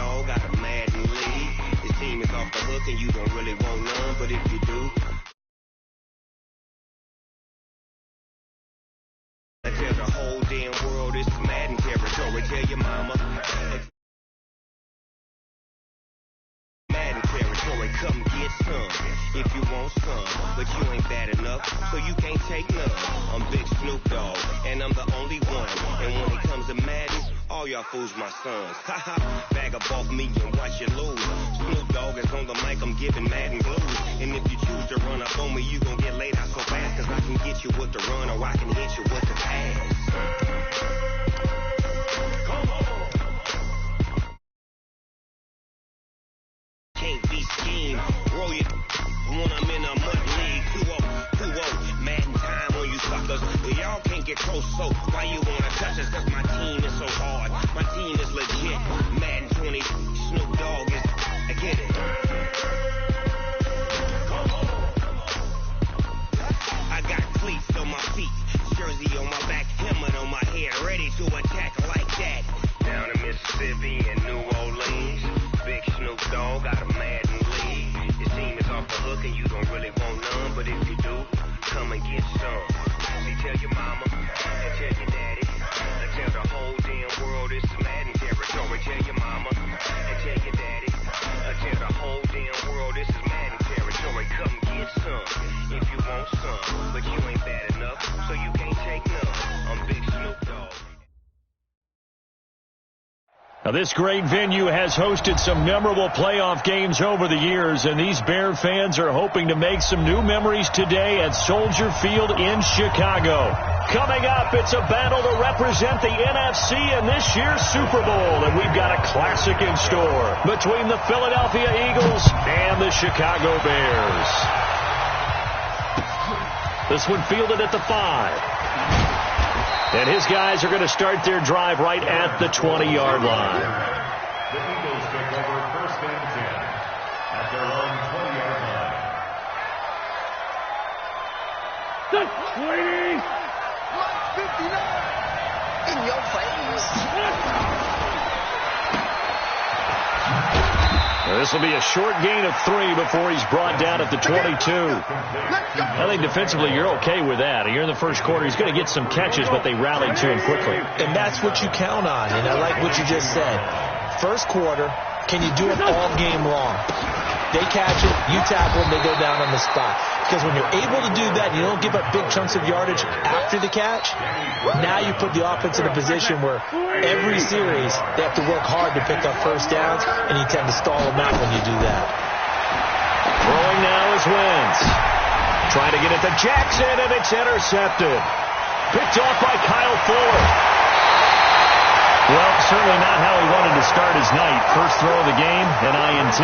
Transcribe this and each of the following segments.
Dogg got a Madden lead. His team is off the hook and you don't really want none, but if you do, I tell the whole damn world this is Madden territory. Tell your mama. Madden territory, come get some if you want some, but you ain't bad enough, so you can't take none. I'm Big Snoop Dogg, and I'm the only one. And when it comes to Madden, all y'all fools my sons. Haha, bag up off me and watch you lose. Snoop Dogg is on the mic, I'm giving Madden blues. And if you choose to run up on me, you gon' get laid out so fast, cause I can get you with the run or I can hit you with the pass. Come on. Can't be schemed. Roll you when I'm in a mud league. 2-0, Madden time on you suckers. But y'all can't get close, so why you wanna touch us? Cause my team is so hard. My team is legit. Madden 20, Snoop Dogg is. I get it. Come on. I got cleats on my feet, jersey on my back, helmet on my head, ready to attack like that. Down in Mississippi and New Orleans, Big Snoop Dogg got a Madden lead. Your team is off the hook and you don't really want none, but if you do, come and get some. See, tell your mama and tell your daddy, and tell the whole damn world this is Madden territory. Tell your mama and tell your daddy, and tell the whole damn world this is Madden territory. Come get some if you want some, but you ain't bad enough, so you can't take none. I'm Big Snoop Dogg. Now, this great venue has hosted some memorable playoff games over the years, and these Bear fans are hoping to make some new memories today at Soldier Field in Chicago. Coming up, it's a battle to represent the NFC in this year's Super Bowl, and we've got a classic in store between the Philadelphia Eagles and the Chicago Bears. This one fielded at the 5. And his guys are going to start their drive right at the 20-yard line. The Eagles take over first and 10 at their own 20-yard line. The 20! 59! In your face! Well, this will be a short gain of 3 before he's brought down at the 22. I think defensively you're okay with that. You're in the first quarter. He's going to get some catches, but they rallied to him quickly. And that's what you count on. And I like what you just said. First quarter, can you do it all game long? They catch it, you tackle them, they go down on the spot. Because when you're able to do that, you don't give up big chunks of yardage after the catch, now you put the offense in a position where every series they have to work hard to pick up first downs, and you tend to stall them out when you do that. Throwing now is Wentz. Trying to get it to Jackson, and it's intercepted. Picked off by Kyle Fuller. Well, certainly not how he wanted to start his night. First throw of the game, an INT.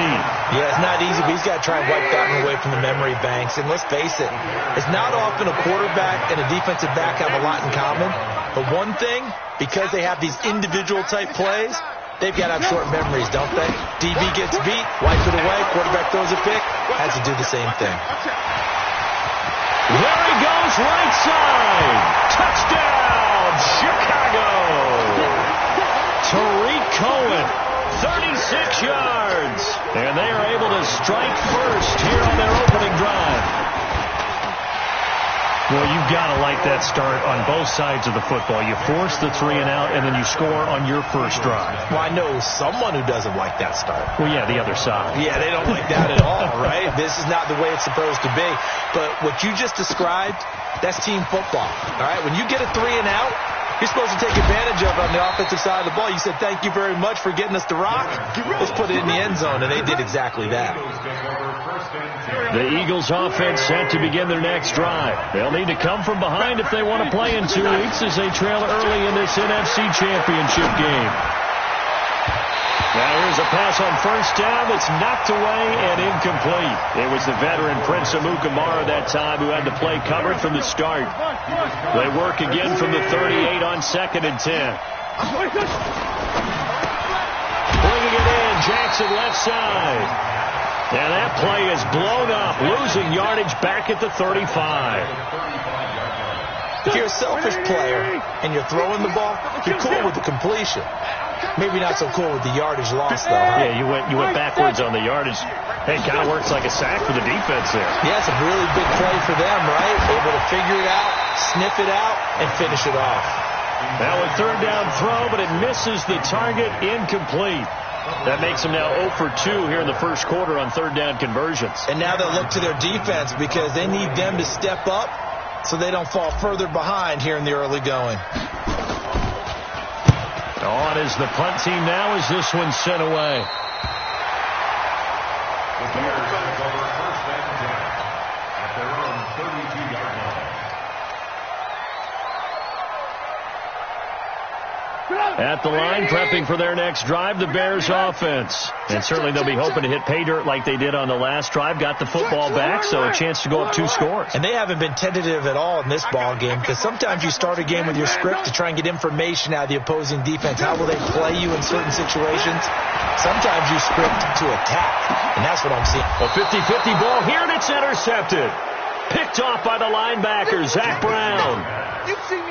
Yeah, it's not easy, but he's got to try and wipe that one away from the memory banks. And let's face it, it's not often a quarterback and a defensive back have a lot in common. But one thing, because they have these individual type plays, they've got to have short memories, don't they? DB gets beat, wipe it away, quarterback throws a pick, has to do the same thing. There he goes, right side. Touchdown, Chicago. Tariq Cohen, 36 yards. And they are able to strike first here on their opening drive. Well, you've got to like that start on both sides of the football. You force the 3 and out, and then you score on your first drive. Well, I know someone who doesn't like that start. Well, yeah, the other side. Yeah, they don't like that at all, right? This is not the way it's supposed to be. But what you just described, that's team football, all right? When you get a 3 and out, you're supposed to take advantage of it on the offensive side of the ball. You said, thank you very much for getting us the rock. Let's put it in the end zone, and they did exactly that. The Eagles offense set to begin their next drive. They'll need to come from behind if they want to play in 2 weeks as they trail early in this NFC Championship game. Now here's a pass on first down that's knocked away and incomplete. It was the veteran Prince Amukamara that time who had the play covered from the start. They work again from the 38 on 2nd and 10. Bringing it in, Jackson left side. And that play is blown up, losing yardage back at the 35. If you're a selfish player and you're throwing the ball, you're cool with the completion. Maybe not so cool with the yardage loss, though. Huh? Yeah, you went backwards on the yardage. Hey, it kind of works like a sack for the defense there. Yeah, it's a really big play for them, right? Able to figure it out, sniff it out, and finish it off. Now a third down throw, but it misses the target, incomplete. That makes them now 0 for 2 here in the first quarter on third down conversions. And now they'll look to their defense because they need them to step up so they don't fall further behind here in the early going. On is the punt team now as this one's sent away. The Bears take over first and 10 at their own 32-yard line. At the line, prepping for their next drive, the Bears offense. And certainly they'll be hoping to hit pay dirt like they did on the last drive. Got the football back, so a chance to go up 2 scores. And they haven't been tentative at all in this ball game because sometimes you start a game with your script to try and get information out of the opposing defense. How will they play you in certain situations? Sometimes you script to attack, and that's what I'm seeing. A 50-50 ball here, and it's intercepted. Picked off by the linebacker, Zach Brown.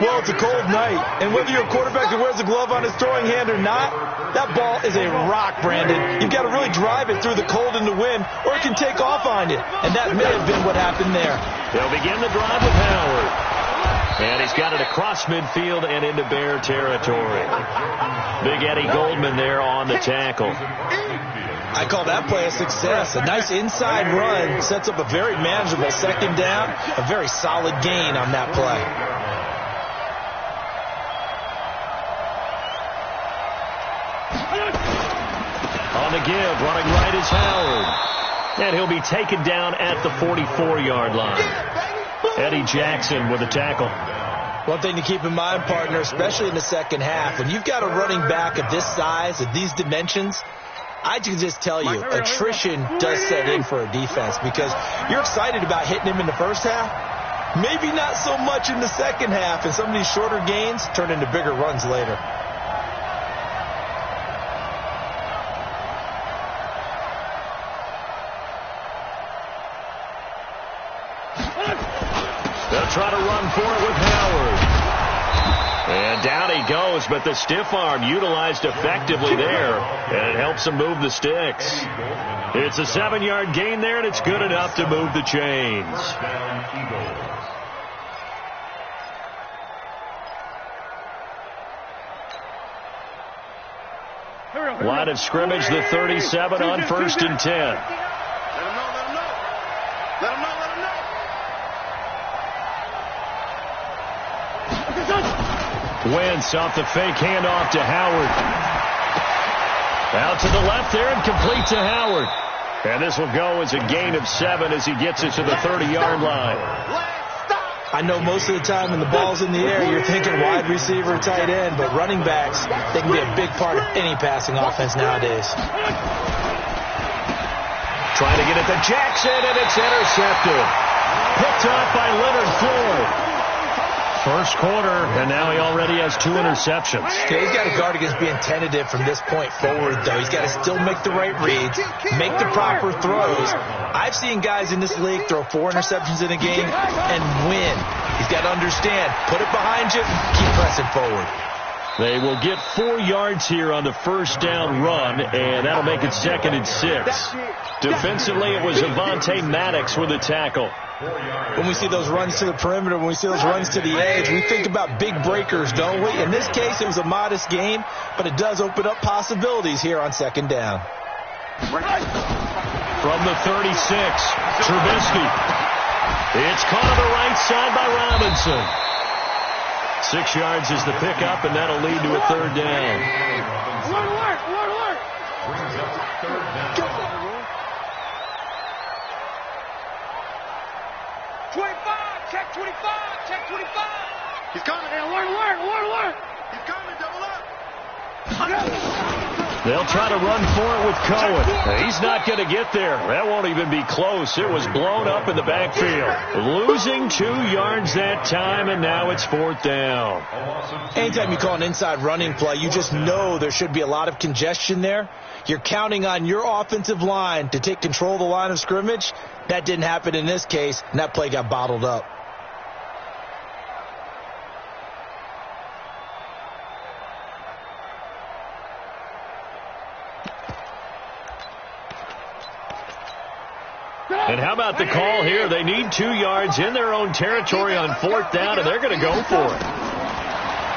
Well, it's a cold night, and whether you're a quarterback that wears a glove on his throwing hand or not, that ball is a rock, Brandon. You've got to really drive it through the cold and the wind, or it can take off on you, and that may have been what happened there. They'll begin the drive with Howard. And he's got it across midfield and into Bear territory. Big Eddie Goldman there on the tackle. I call that play a success. A nice inside run sets up a very manageable second down, a very solid gain on that play. On the give, running right is Howard. And he'll be taken down at the 44-yard line. Eddie Jackson with a tackle. One thing to keep in mind, partner, especially in the second half, when you've got a running back of this size, of these dimensions, I can just tell you, attrition does set in for a defense because you're excited about hitting him in the first half. Maybe not so much in the second half, and some of these shorter gains turn into bigger runs later. They'll try to run for it with Howard. And down he goes, but the stiff arm utilized effectively there, and it helps him move the sticks. It's a 7-yard gain there, and it's good enough to move the chains. Line of scrimmage, the 37 on 1st and 10. Wentz off the fake handoff to Howard. Out to the left there and complete to Howard. And this will go as a gain of 7 as he gets it to the 30-yard line. I know most of the time when the ball's in the air, you're thinking wide receiver, tight end, but running backs, they can be a big part of any passing offense nowadays. Trying to get it to Jackson, and it's intercepted. Picked off by Leonard Floyd. First quarter, and now he already has 2 interceptions. Okay, he's got to guard against being tentative from this point forward, though. He's got to still make the right reads, make the proper throws. I've seen guys in this league throw 4 interceptions in a game and win. He's got to understand, put it behind you, keep pressing forward. They will get 4 yards here on the first down run, and that'll make it 2nd and 6. Defensively, it was Avonte Maddox with a tackle. When we see those runs to the perimeter, when we see those runs to the edge, we think about big breakers, don't we? In this case, it was a modest game, but it does open up possibilities here on 2nd down. From the 36, Trubisky. It's caught on the right side by Robinson. 6 yards is the pickup, and that'll lead to a 3rd down. Brings up 3rd down. 25, check 25, check 25. He's coming. Alert. He's coming, double up. They'll try to run for it with Cohen. He's not going to get there. That won't even be close. It was blown up in the backfield. Losing 2 yards that time, and now it's 4th down. Anytime you call an inside running play, you just know there should be a lot of congestion there. You're counting on your offensive line to take control of the line of scrimmage. That didn't happen in this case, and that play got bottled up. And how about the call here? They need 2 yards in their own territory on 4th down, and they're going to go for it.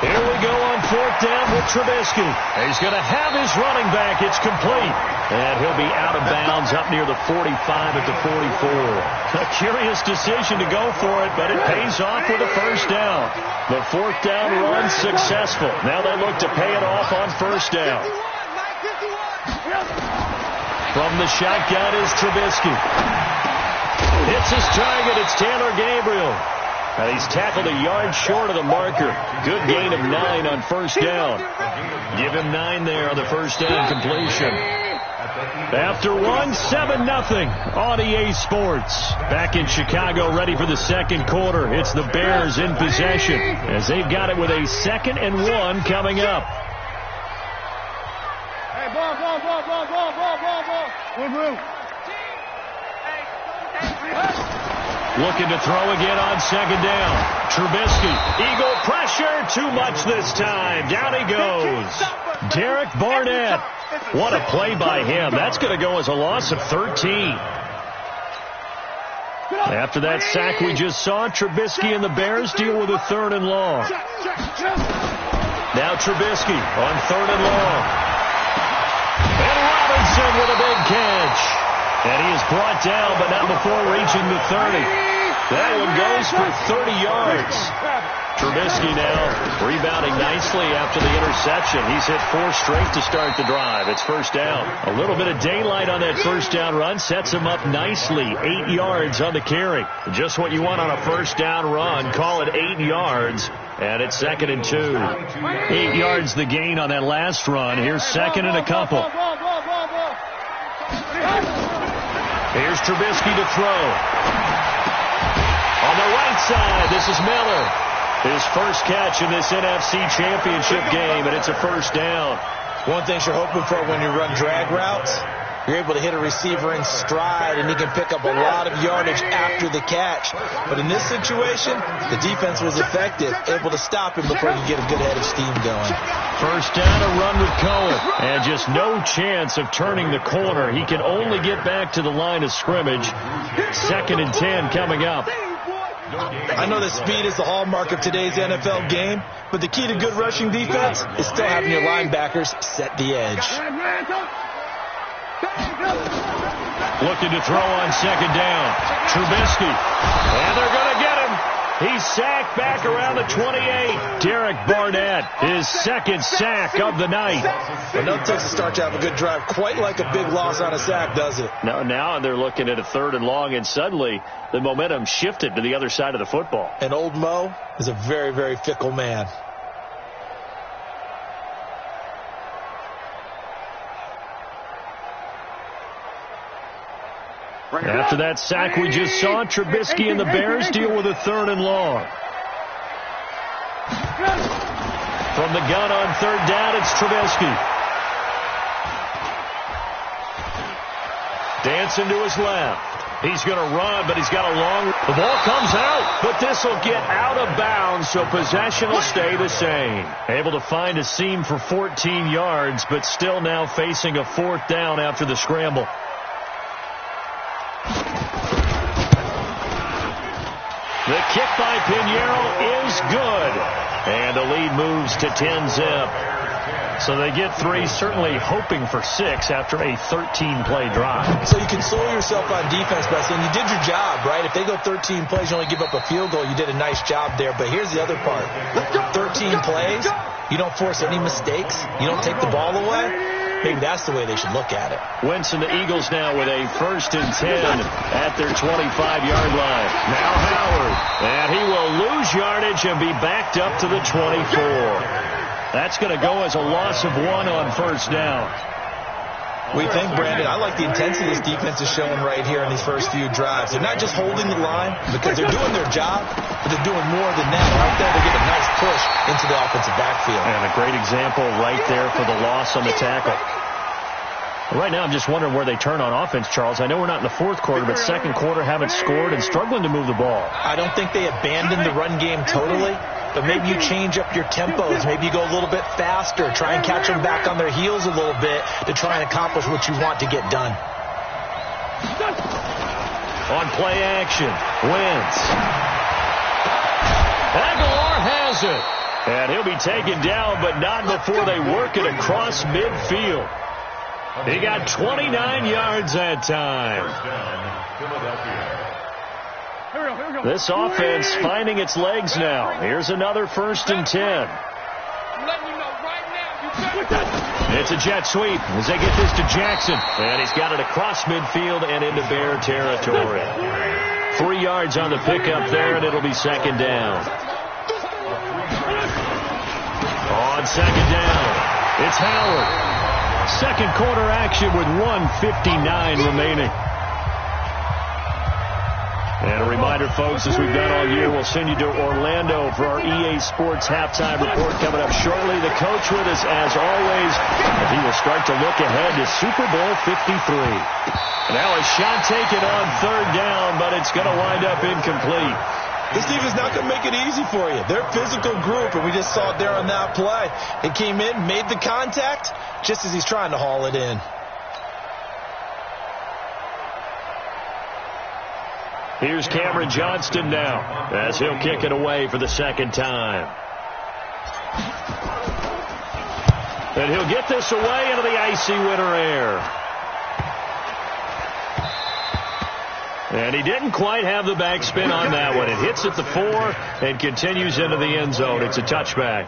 Here we go on 4th down with Trubisky. He's going to have his running back. It's complete. And he'll be out of bounds up near the 45 at the 44. A curious decision to go for it, but it pays off with a first down. The 4th down run successful. Now they look to pay it off on 1st down. From the shotgun is Trubisky. Hits his target. It's Taylor Gabriel. And he's tackled a yard short of the marker. Good gain of 9 on 1st down. Give him 9 there on the 1st down completion. After 7-0 on EA Sports. Back in Chicago, ready for the second quarter. It's the Bears in possession as they've got it with a 2nd and 1 coming up. Hey, ball. Looking to throw again on 2nd down. Trubisky. Eagle pressure. Too much this time. Down he goes. Derek Barnett. What a play by him. That's going to go as a loss of 13. After that sack we just saw, Trubisky and the Bears deal with a 3rd and long. Now Trubisky on 3rd and long. And Robinson with a big catch. And he is brought down, but not before reaching the 30. That one goes for 30 yards. Trubisky now rebounding nicely after the interception. He's hit 4 straight to start the drive. It's 1st down. A little bit of daylight on that 1st down run sets him up nicely. 8 yards on the carry. Just what you want on a 1st down run. Call it 8 yards. And it's 2nd and 2. 8 yards the gain on that last run. Here's 2nd and a couple. Here's Trubisky to throw. On the right side, this is Miller. His first catch in this NFC Championship game, and it's a 1st down. One thing you're hoping for when you run drag routes, you're able to hit a receiver in stride, and he can pick up a lot of yardage after the catch. But in this situation, the defense was effective, able to stop him before he could get a good head of steam going. 1st down, a run with Cohen, and just no chance of turning the corner. He can only get back to the line of scrimmage. 2nd and 10 coming up. I know that speed is the hallmark of today's NFL game, but the key to good rushing defense is still having your linebackers set the edge. Looking to throw on 2nd down. Trubisky. And they're going to get him. He's sacked back around the 28. Derek Barnett, his 2nd sack of the night. But no Texas start to have a good drive, quite like a big loss on a sack, does it? No, now they're looking at a 3rd and long, and suddenly the momentum shifted to the other side of the football. And old Mo is a very, very fickle man. After that sack we just saw, Trubisky and the Bears deal with a 3rd and long. From the gun on 3rd down, it's Trubisky. Dancing to his left. He's going to run, but he's got a long... The ball comes out, but this will get out of bounds, so possession will stay the same. Able to find a seam for 14 yards, but still now facing a 4th down after the scramble. The kick by Pinheiro is good. And the lead moves to 10-zip. So they get 3, certainly hoping for 6 after a 13-play drive. So you console yourself on defense by saying you did your job, right? If they go 13 plays, you only give up a field goal, you did a nice job there. But here's the other part. 13 plays, you don't force any mistakes, you don't take the ball away. Maybe that's the way they should look at it. Wentz and the Eagles now with a 1st and 10 at their 25-yard line. Now Howard. And he will lose yardage and be backed up to the 24. That's going to go as a loss of 1 on 1st down. We think, Brandon, I like the intensity this defense is showing right here in these first few drives. They're not just holding the line because they're doing their job, but they're doing more than that. Right there, they get a nice push into the offensive backfield. And a great example right there for the loss on the tackle. Right now, I'm just wondering where they turn on offense, Charles. I know we're not in the 4th quarter, but 2nd quarter haven't scored and struggling to move the ball. I don't think they abandoned the run game totally, but maybe you change up your tempos. Maybe you go a little bit faster, try and catch them back on their heels a little bit to try and accomplish what you want to get done. On play action. Wins. Aguilar has it. And he'll be taken down, but not before they work it across midfield. He got 29 yards that time. This offense finding its legs now. Here's another 1st and 10. It's a jet sweep as they get this to Jackson. And he's got it across midfield and into Bear territory. 3 yards on the pickup there, and it'll be 2nd down. On 2nd down, it's Howard. 2nd quarter action with 1:59 remaining. And a reminder, folks, as we've done all year, we'll send you to Orlando for our EA Sports halftime report coming up shortly. The coach with us, as always, and he will start to look ahead to Super Bowl 53. Now a shot taken on 3rd down, but it's going to wind up incomplete. This defense is not going to make it easy for you. They're a physical group, and we just saw it there on that play. It came in, made the contact, just as he's trying to haul it in. Here's Cameron Johnston now, as he'll kick it away for the 2nd time. And he'll get this away into the icy winter air. And he didn't quite have the backspin on that one. It hits at the 4 and continues into the end zone. It's a touchback.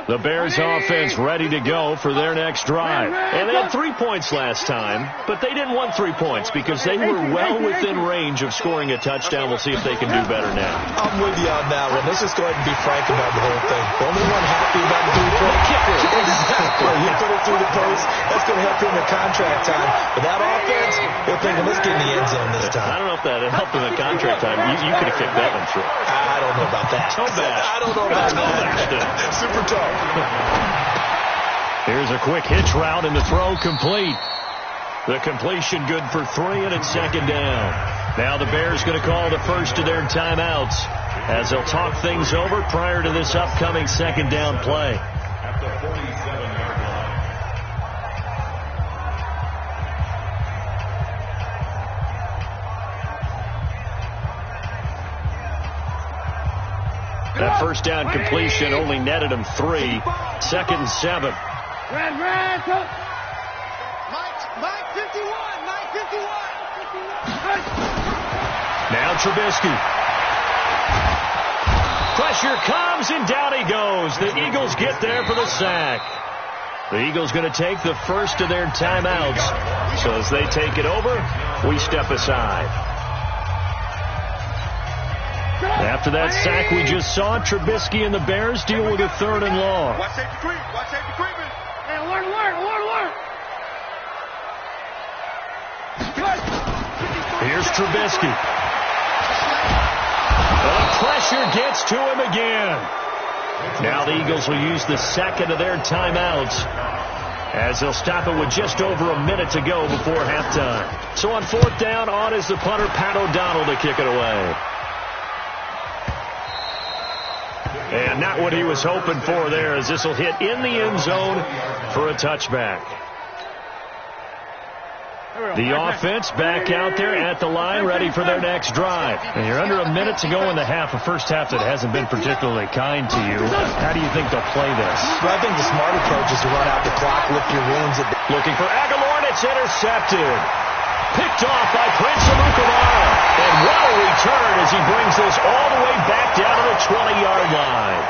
The Bears offense ready to go for their next drive. And they had 3 points last time, but they didn't want 3 points because they were well within range of scoring a touchdown. We'll see if they can do better now. I'm with you on that one. Let's just go ahead and be frank about the whole thing. The only one happy about the 3-point kicker. Exactly. He put it through the post. That's going to help him in contract time. But that offense, they're thinking, let's get in the end zone this time. I don't know if that helped him in contract time. You could have kicked that one through. I don't know about that. Toe bash. I don't know about that. Super tough. Here's a quick hitch route and the throw complete. The completion good for 3, and it's 2nd down. Now the Bears going to call the first of their timeouts as they'll talk things over prior to this upcoming 2nd down play. At the 47-yard line. That 1st down completion only netted him 3. 2nd and 7. Red, Mike 51, Mike 51. Now Trubisky. Pressure comes, and down he goes. The Eagles get there for the sack. The Eagles going to take the first of their timeouts. So as they take it over, we step aside. After that sack we just saw, Trubisky and the Bears deal with a 3rd and long. Watch safety creep. Hey, alert. Here's Trubisky. The pressure gets to him again. Now the Eagles will use the 2nd of their timeouts as they'll stop it with just over a minute to go before halftime. So on 4th down, on is the punter, Pat O'Donnell, to kick it away. And not what he was hoping for there, as this will hit in the end zone for a touchback. The offense back out there at the line, ready for their next drive. And you're under a minute to go in the half, a first half that hasn't been particularly kind to you. How do you think they'll play this? Well, I think the smart approach is to run out the clock, lick your wounds. Looking for Aguilar, and it's intercepted. Picked off by Prince Amukamara. And what a return as he brings this all the way back down to the 20-yard line.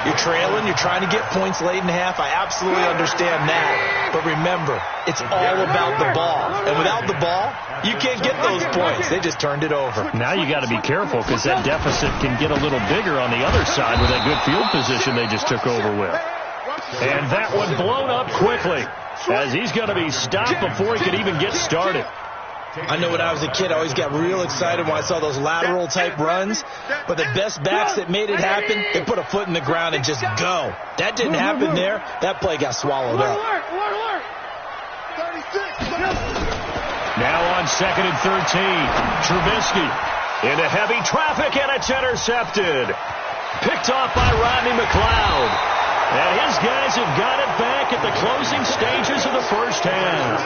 You're trailing. You're trying to get points late in half. I absolutely understand that. But remember, it's all about the ball. And without the ball, you can't get those points. They just turned it over. Now you got to be careful because that deficit can get a little bigger on the other side with that good field position they just took over with. And that one blown up quickly as he's going to be stopped before he could even get started. I know when I was a kid, I always got real excited when I saw those lateral type runs. But the best backs that made it happen, they put a foot in the ground and just go. That didn't happen there. That play got swallowed up. Now on 2nd and 13, Trubisky into heavy traffic, and it's intercepted. Picked off by Rodney McLeod. And his guys have got it back at the closing stages of the first half.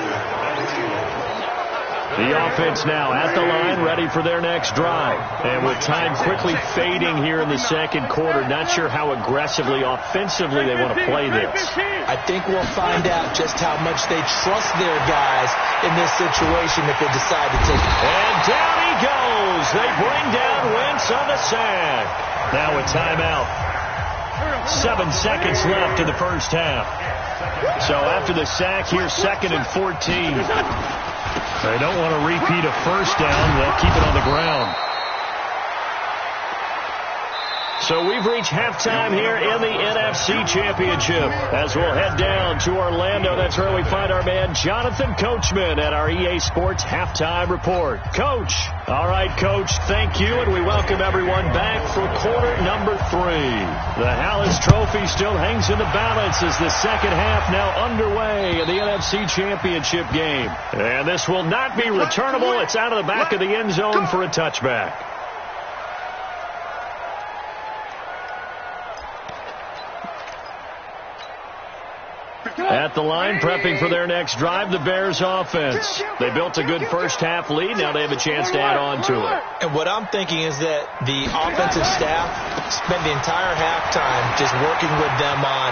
The offense now at the line, ready for their next drive. And with time quickly fading here in the second quarter, not sure how aggressively, offensively they want to play this. I think we'll find out just how much they trust their guys in this situation if they decide to take it. And down he goes. They bring down Wentz on the sack. Now a timeout. 7 seconds left in the first half. So after the sack, here's 2nd and 14. They don't want to repeat a first down. They'll keep it on the ground. So we've reached halftime here in the NFC Championship. As we'll head down to Orlando, that's where we find our man Jonathan Coachman at our EA Sports Halftime Report. Coach. All right, Coach, thank you, and we welcome everyone back for quarter number 3. The Hallis Trophy still hangs in the balance as the second half now underway in the NFC Championship game. And this will not be returnable. It's out of the back of the end zone for a touchback. At the line, prepping for their next drive, the Bears offense. They built a good first half lead. Now they have a chance to add on to it. And what I'm thinking is that the offensive staff spent the entire halftime just working with them on,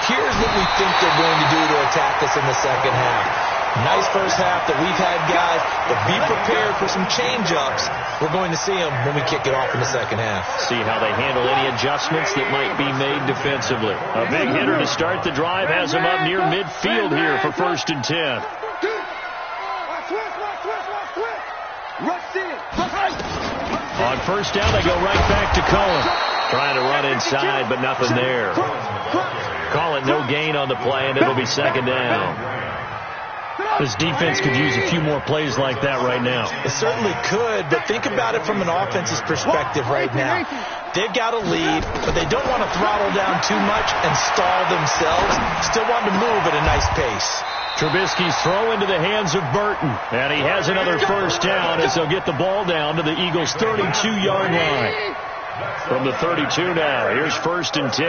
here's what we think they're going to do to attack us in the second half. Nice first half that we've had, guys, but be prepared for some change-ups. We're going to see them when we kick it off in the second half. See how they handle any adjustments that might be made defensively. A big hitter to start the drive has him up near midfield here for 1st and 10. On first down, they go right back to Cohen. Trying to run inside, but nothing there. Call it no gain on the play, and it'll be 2nd down. This defense could use a few more plays like that right now. It certainly could, but think about it from an offense's perspective right now. They've got a lead, but they don't want to throttle down too much and stall themselves. Still want to move at a nice pace. Trubisky's throw into the hands of Burton, and he has another first down as they'll get the ball down to the Eagles' 32-yard line. From the 32 now, here's 1st and 10.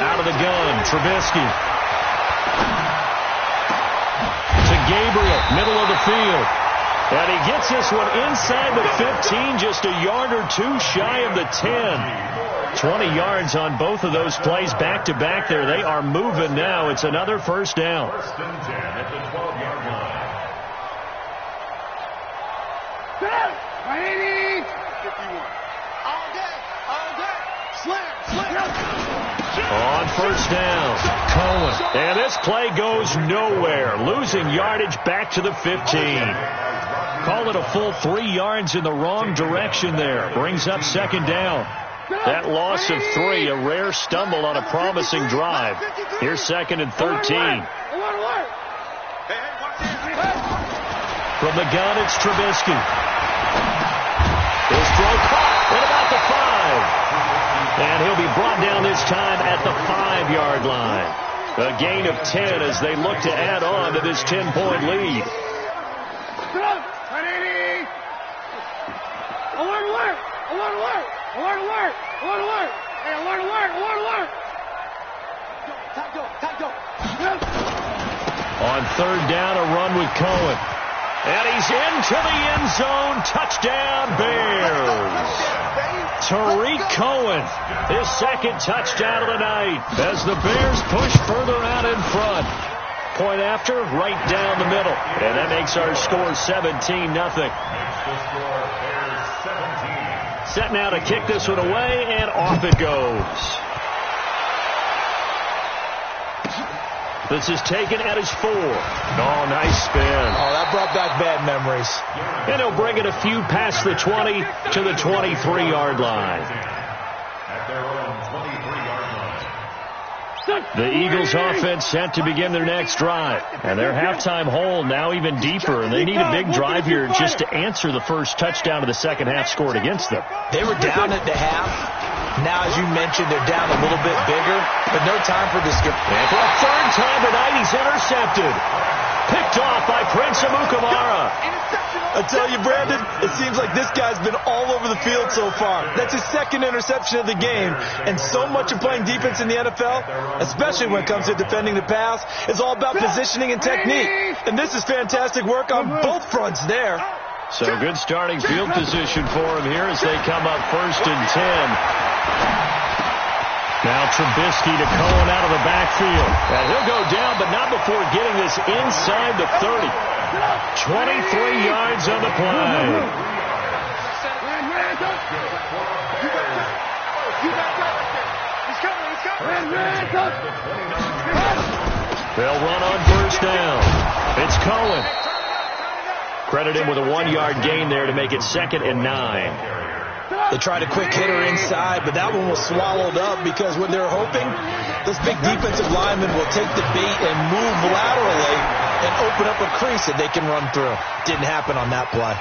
Out of the gun, Trubisky. To Gabriel, middle of the field. And he gets this one inside the 15, just a yard or two shy of the 10. 20 yards on both of those plays back-to-back there. They are moving now. It's another first down. 1st and 10 at the 12-yard line. On first down, Cohen. And this play goes nowhere. Losing yardage back to the 15. Call it a full 3 yards in the wrong direction there. Brings up 2nd down. That loss of 3, a rare stumble on a promising drive. Here's 2nd and 13. From the gun, it's Trubisky. His throw caught at about the 5. And he'll be brought down this time at the 5-yard line. A gain of 10 as they look to add on to this 10-point lead. On 3rd down, a run with Cohen. And he's into the end zone. Touchdown, Bears. Tariq Cohen, his 2nd touchdown of the night as the Bears push further out in front. Point after, right down the middle. And that makes our score 17-0. Set now to kick this one away, and off it goes. This is taken at his 4. Oh, nice spin. Oh, that brought back bad memories. And he'll bring it a few past the 20 to the 23-yard line. At their own 23-yard line. The Eagles offense set to begin their next drive. And their halftime hole now even deeper. And they need a big drive here just to answer the first touchdown of the second half scored against them. They were down at the half. Now, as you mentioned, they're down a little bit bigger, but no time for this. And for a 3rd time tonight, he's intercepted. Picked off by Prince Amukamara. I tell you, Brandon, it seems like this guy's been all over the field so far. That's his second interception of the game. And so much of playing defense in the NFL, especially when it comes to defending the pass, is all about positioning and technique. And this is fantastic work on both fronts there. So good starting field position for him here as they come up 1st and 10. Now Trubisky to Cohen out of the backfield. And he'll go down, but not before getting this inside the 30. 23 yards on the play. They'll run on 1st down. It's Cohen. Credit him with a 1-yard gain there to make it 2nd and 9. They tried a quick hitter inside, but that one was swallowed up because what they're hoping, this big defensive lineman will take the bait and move laterally and open up a crease that they can run through. Didn't happen on that play.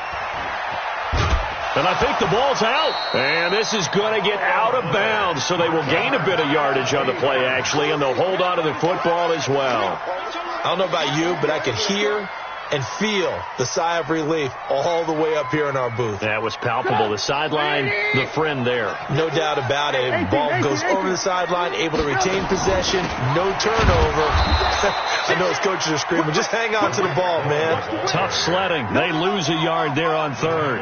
And I think the ball's out. And this is going to get out of bounds, so they will gain a bit of yardage on the play, actually, and they'll hold on to the football as well. I don't know about you, but I could hear and feel the sigh of relief all the way up here in our booth. That was palpable. The sideline, the friend there. No doubt about it. Ball goes over the sideline, able to retain possession, no turnover. I know his coaches are screaming, just hang on to the ball, man. Tough sledding. They lose a yard there on 3rd.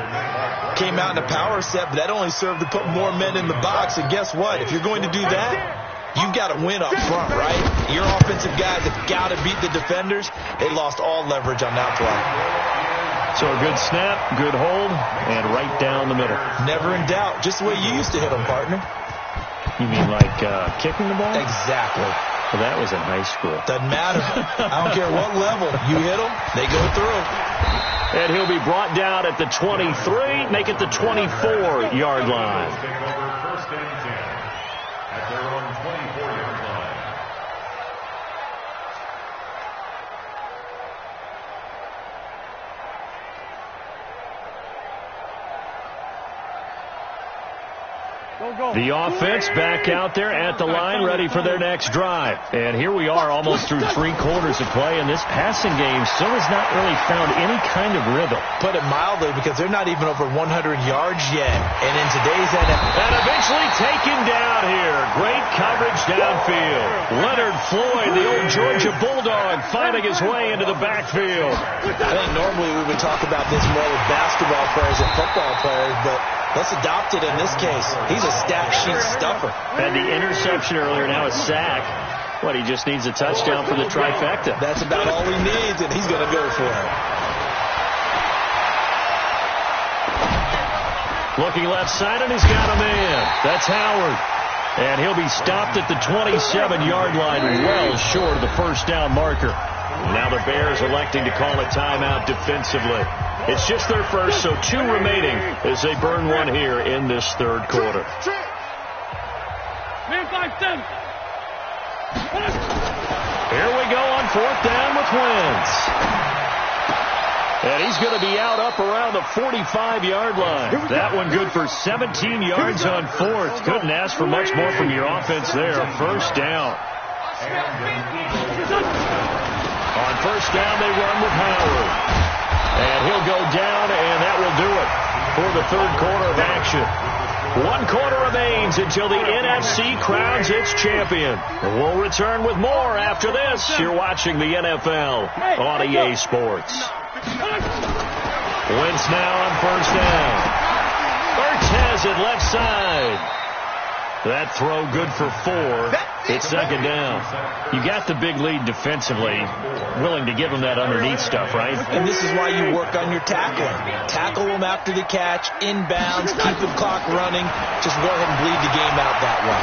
Came out in a power set, but that only served to put more men in the box. And guess what? If you're going to do that, you've got to win up front, right? Your offensive guys have got to beat the defenders. They lost all leverage on that play. So a good snap, good hold, and right down the middle. Never in doubt. Just the way you used to hit them, partner. You mean like kicking the ball? Exactly. Well, that was in high school. Doesn't matter. I don't care what level. You hit them, they go through. And he'll be brought down at the 23, make it the 24-yard line. First and 10 at their own 24-yard line. The offense back out there at the line, ready for their next drive. And here we are almost through 3 quarters of play, and this passing game still has not really found any kind of rhythm. Put it mildly, because they're not even over 100 yards yet. And in today's NFL... And eventually taken down here. Great coverage downfield. Leonard Floyd, the old Georgia Bulldog, finding his way into the backfield. I think normally we would talk about this more with basketball players and football players, but let's adopt it in this case. He's a stat sheet stuffer. Had the interception earlier, now a sack. What, he just needs a touchdown for the trifecta. That's about all he needs, and he's going to go for it. Looking left side, and he's got a man. That's Howard. And he'll be stopped at the 27-yard line, well short of the first down marker. Now the Bears electing to call a timeout defensively. It's just their first, so 2 remaining as they burn one here in this 3rd quarter. Here we go on 4th down with Wentz. And he's going to be out up around the 45-yard line. That one good for 17 yards on 4th. Couldn't ask for much more from your offense there. First down. On first down, they run with Howard. And he'll go down, and that will do it for the 3rd quarter of action. 1 quarter remains until the NFC crowns its champion. And we'll return with more after this. You're watching the NFL on EA Sports. Wentz now on first down. Ertz has it left side. That throw good for 4. It's 2nd down. You got the big lead defensively. Willing to give them that underneath stuff, right? And this is why you work on your tackling. Tackle them after the catch, inbounds, keep the clock running. Just go ahead and bleed the game out that way.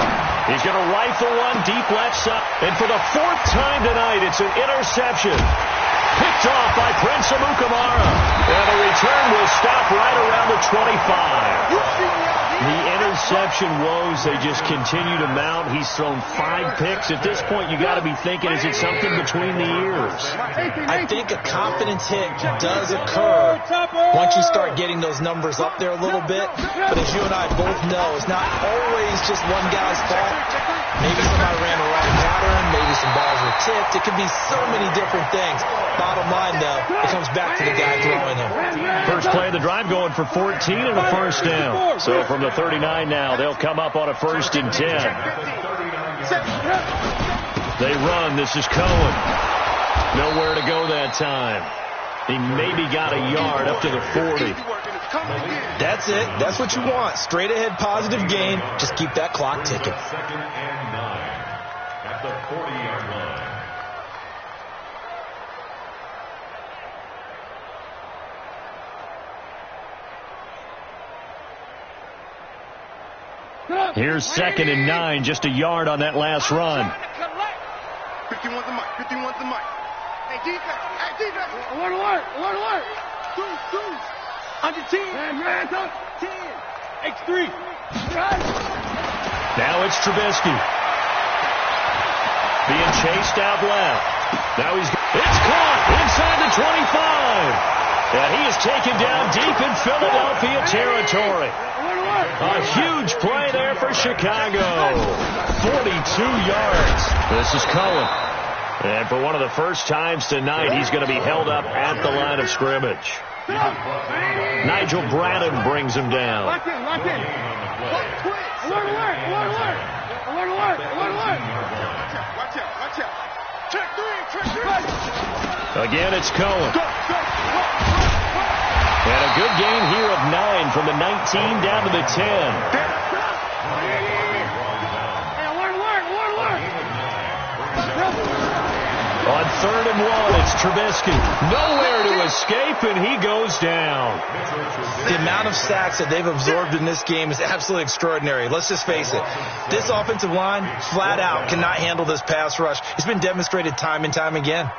He's going to rifle one deep left side. And for the 4th time tonight, it's an interception. Picked off by Prince Amukamara. And the return will stop right around the 25. The interception interception woes, they just continue to mount. He's thrown 5 picks. At this point, you got to be thinking, is it something between the ears? I think a confidence hit does occur once you start getting those numbers up there a little bit. But as you and I both know, it's not always just one guy's fault. Maybe somebody ran a wrong pattern. Maybe some balls were tipped. It could be so many different things. Bottom line, though, it comes back to the guy throwing them. First play of the drive going for 14 and a first down. So from the 39 now, they'll come up on a 1st and 10. They run. This is Cohen. Nowhere to go that time. He maybe got a yard up to the 40. That's it. That's what you want. Straight ahead positive gain. Just keep that clock ticking. 2nd and 9 at the 40-yard line. Here's 2nd and 9, just a yard on that last run. 50 wants the mic. 50 wants the mic. Hey, defense. Hey, defense. Alert. 2. Under 10. Man, 10. X3. Now it's Trubisky. Being chased out left. Now it's caught inside the 25. And he is taken down deep in Philadelphia territory. A huge play there for Chicago. 42 yards. This is Cohen. And for one of the first times tonight, he's going to be held up at the line of scrimmage. Nigel Bradham brings him down. Lock in. Alert. Watch out. Check 3. Again, it's Cohen. And a good gain here of 9 from the 19 down to the 10. On 3rd and 1, it's Trubisky. Nowhere to escape, and he goes down. The amount of sacks that they've absorbed in this game is absolutely extraordinary. Let's just face it. This offensive line, flat out, cannot handle this pass rush. It's been demonstrated time and time again.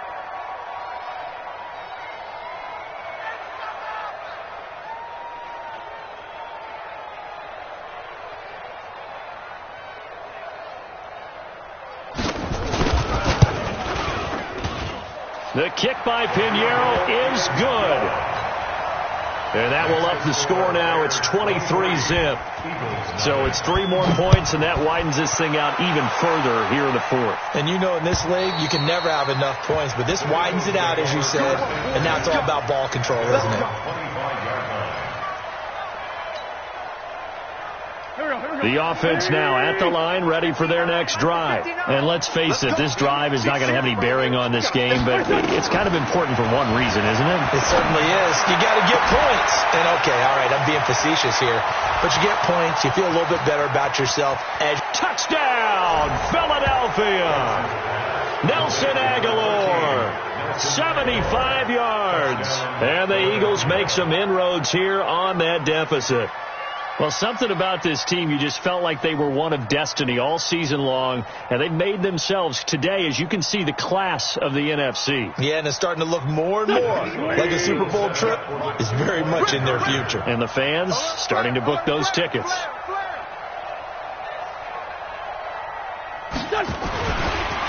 The kick by Pinheiro is good. And that will up the score now. It's 23-zip. So it's 3 more points, and that widens this thing out even further here in the 4th. And you know in this league, you can never have enough points, but this widens it out, as you said, and now it's all about ball control, isn't it? The offense now at the line, ready for their next drive. And let's face it, this drive is not going to have any bearing on this game, but it's kind of important for one reason, isn't it? It certainly is. You got to get points. And okay, all right, I'm being facetious here, but you get points, you feel a little bit better about yourself. Touchdown, Philadelphia! Nelson Aguilar, 75 yards. And the Eagles make some inroads here on that deficit. Well, something about this team, you just felt like they were one of destiny all season long, and they made themselves today, as you can see, the class of the NFC. Yeah, and it's starting to look more and more like a Super Bowl trip is very much in their future. And the fans starting to book those tickets.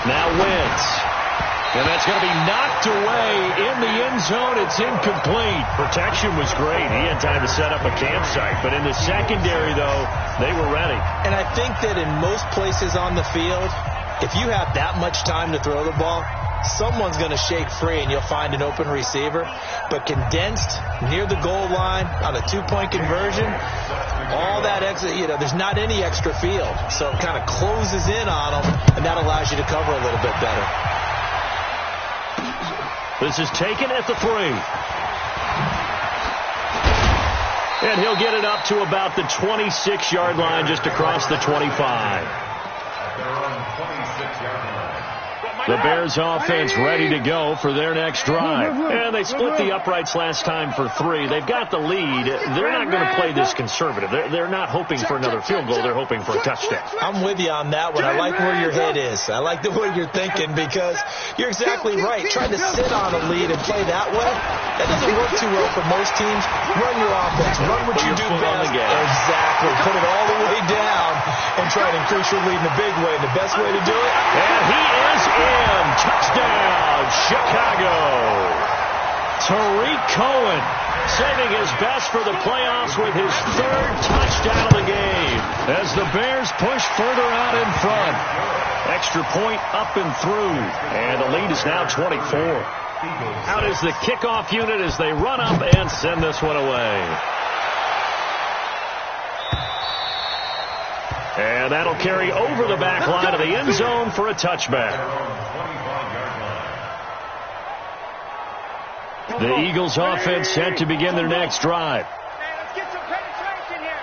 Now Wentz. And that's going to be knocked away in the end zone. It's incomplete. Protection was great. He had time to set up a campsite. But in the secondary, though, they were ready. And I think that in most places on the field, if you have that much time to throw the ball, someone's going to shake free and you'll find an open receiver. But condensed near the goal line on a 2-point conversion, all that extra, there's not any extra field. So it kind of closes in on them, and that allows you to cover a little bit better. This is taken at the 3. And he'll get it up to about the 26-yard line, just across the 25. At their own 26-yard line. The Bears offense ready to go for their next drive. And they split the uprights last time for 3. They've got the lead. They're not going to play this conservative. They're not hoping for another field goal. They're hoping for a touchdown. I'm with you on that one. I like where your head is. I like the way you're thinking because you're exactly right. Trying to sit on a lead and play that way, that doesn't work too well for most teams. Run your offense. Run what you do best. Exactly. Put it all the way down and try to increase your lead in a big way. And the best way to do it? And he is in. Touchdown, Chicago. Tariq Cohen saving his best for the playoffs with his 3rd touchdown of the game as the Bears push further out in front. Extra point up and through, and the lead is now 24. Out is the kickoff unit as they run up and send this one away. And that'll carry over the back line of the end zone for a touchback. The Eagles offense set to begin their next drive. Let's get some penetration here.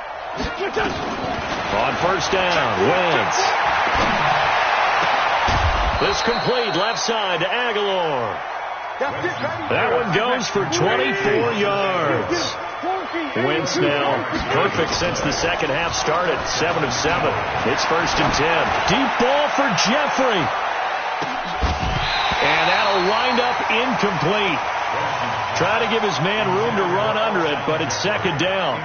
On first down, Wentz. This complete left side to Aguilar. That one goes for 24 yards. Wentz now perfect since the second half started. 7 of 7. It's 1st and 10. Deep ball for Jeffrey. And that'll wind up incomplete. Try to give his man room to run under it, but it's 2nd down.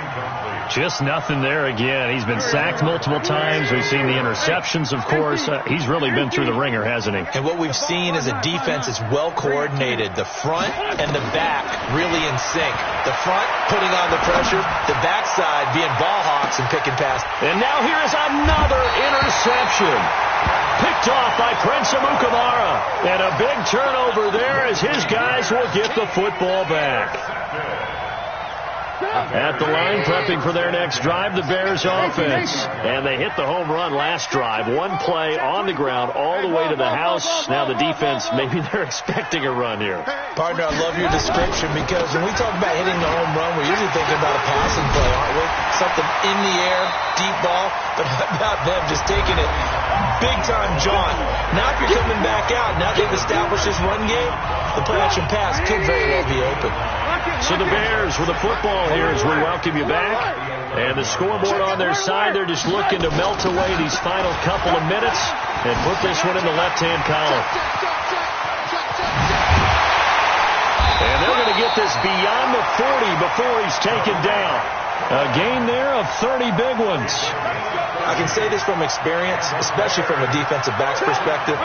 Just nothing there again. He's been sacked multiple times. We've seen the interceptions, of course. He's really been through the ringer, hasn't he? And what we've seen is a defense that's well coordinated. The front and the back really in sync. The front putting on the pressure, the backside being ball hawks and picking past. And now here is another interception. Picked off by Prince Amukamara. And a big turnover there as his guys will get the football back. At the line, prepping for their next drive, the Bears offense. And they hit the home run last drive. One play on the ground all the way to the house. Now the defense, maybe they're expecting a run here. Partner, I love your description because when we talk about hitting the home run, we're usually thinking about a passing play, aren't we? Something in the air, deep ball. But how about them just taking it big-time jaunt? Now if you're coming back out, now they've established this run game, the play-action pass could very well be open. So the Bears with the football here as we welcome you back. And the scoreboard on their side, they're just looking to melt away these final couple of minutes and put this one in the left-hand column. And they're going to get this beyond the 40 before he's taken down. A gain there of 30 big ones. I can say this from experience, especially from a defensive back's perspective.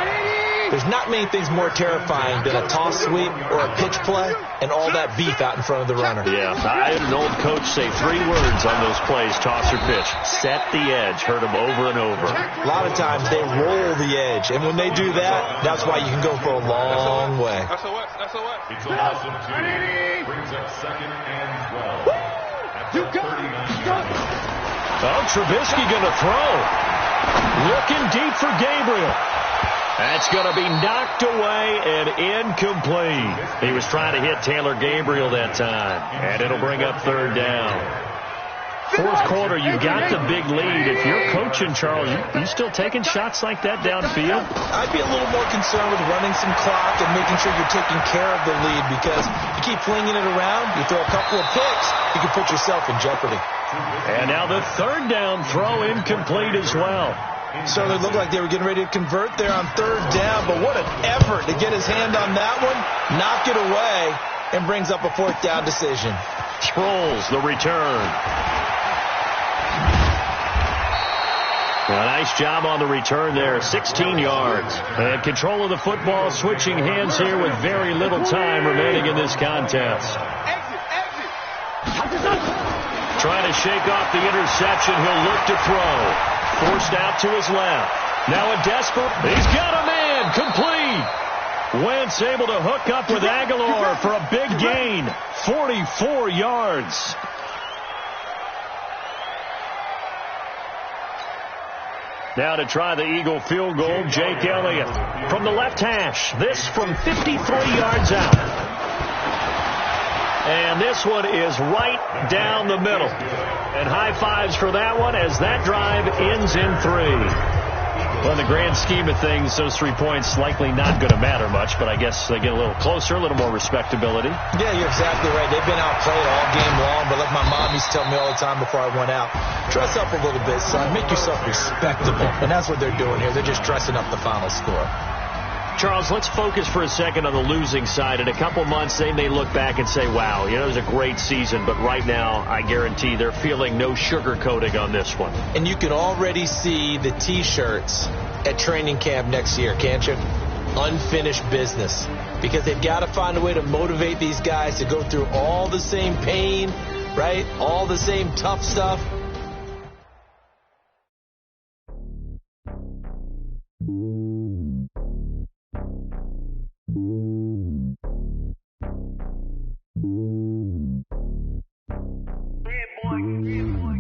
There's not many things more terrifying than a toss sweep or a pitch play and all that beef out in front of the runner. Yeah, I had an old coach say 3 words on those plays, toss or pitch. Set the edge. Heard them over and over. A lot of times they roll the edge, and when they do that, that's why you can go for a long way. That's a what? It's a loss of 2. Brings up 2nd and 12. Oh, Trubisky going to throw. Looking deep for Gabriel. That's going to be knocked away and incomplete. He was trying to hit Taylor Gabriel that time. And it'll bring up 3rd down. 4th quarter, you got the big lead. If you're coaching, Charles, you still taking shots like that downfield? I'd be a little more concerned with running some clock and making sure you're taking care of the lead because you keep flinging it around, you throw a couple of picks, you can put yourself in jeopardy. And now the 3rd down throw incomplete as well. Certainly looked like they were getting ready to convert there on 3rd down, but what an effort to get his hand on that one, knock it away, and brings up a 4th down decision. Sproles, the return. Well, nice job on the return there, 16 yards. And control of the football, switching hands here with very little time remaining in this contest. Trying to shake off the interception, he'll look to throw. Forced out to his left. Now a desperate. He's got a man. Complete. Wentz able to hook up with Aguilar for a big gain. 44 yards. Now to try the Eagle field goal, Jake Elliott from the left hash. This from 53 yards out. And this one is right down the middle. And high fives for that one as that drive ends in 3. Well, in the grand scheme of things, those 3 points likely not going to matter much, but I guess they get a little closer, a little more respectability. Yeah, you're exactly right. They've been outplayed all game long, but like my mom used to tell me all the time before I went out, dress up a little bit, son. Make yourself respectable. And that's what they're doing here. They're just dressing up the final score. Charles, let's focus for a second on the losing side. In a couple months, they may look back and say, wow, it was a great season. But right now, I guarantee they're feeling no sugarcoating on this one. And you can already see the T-shirts at training camp next year, can't you? Unfinished business. Because they've got to find a way to motivate these guys to go through all the same pain, right? All the same tough stuff.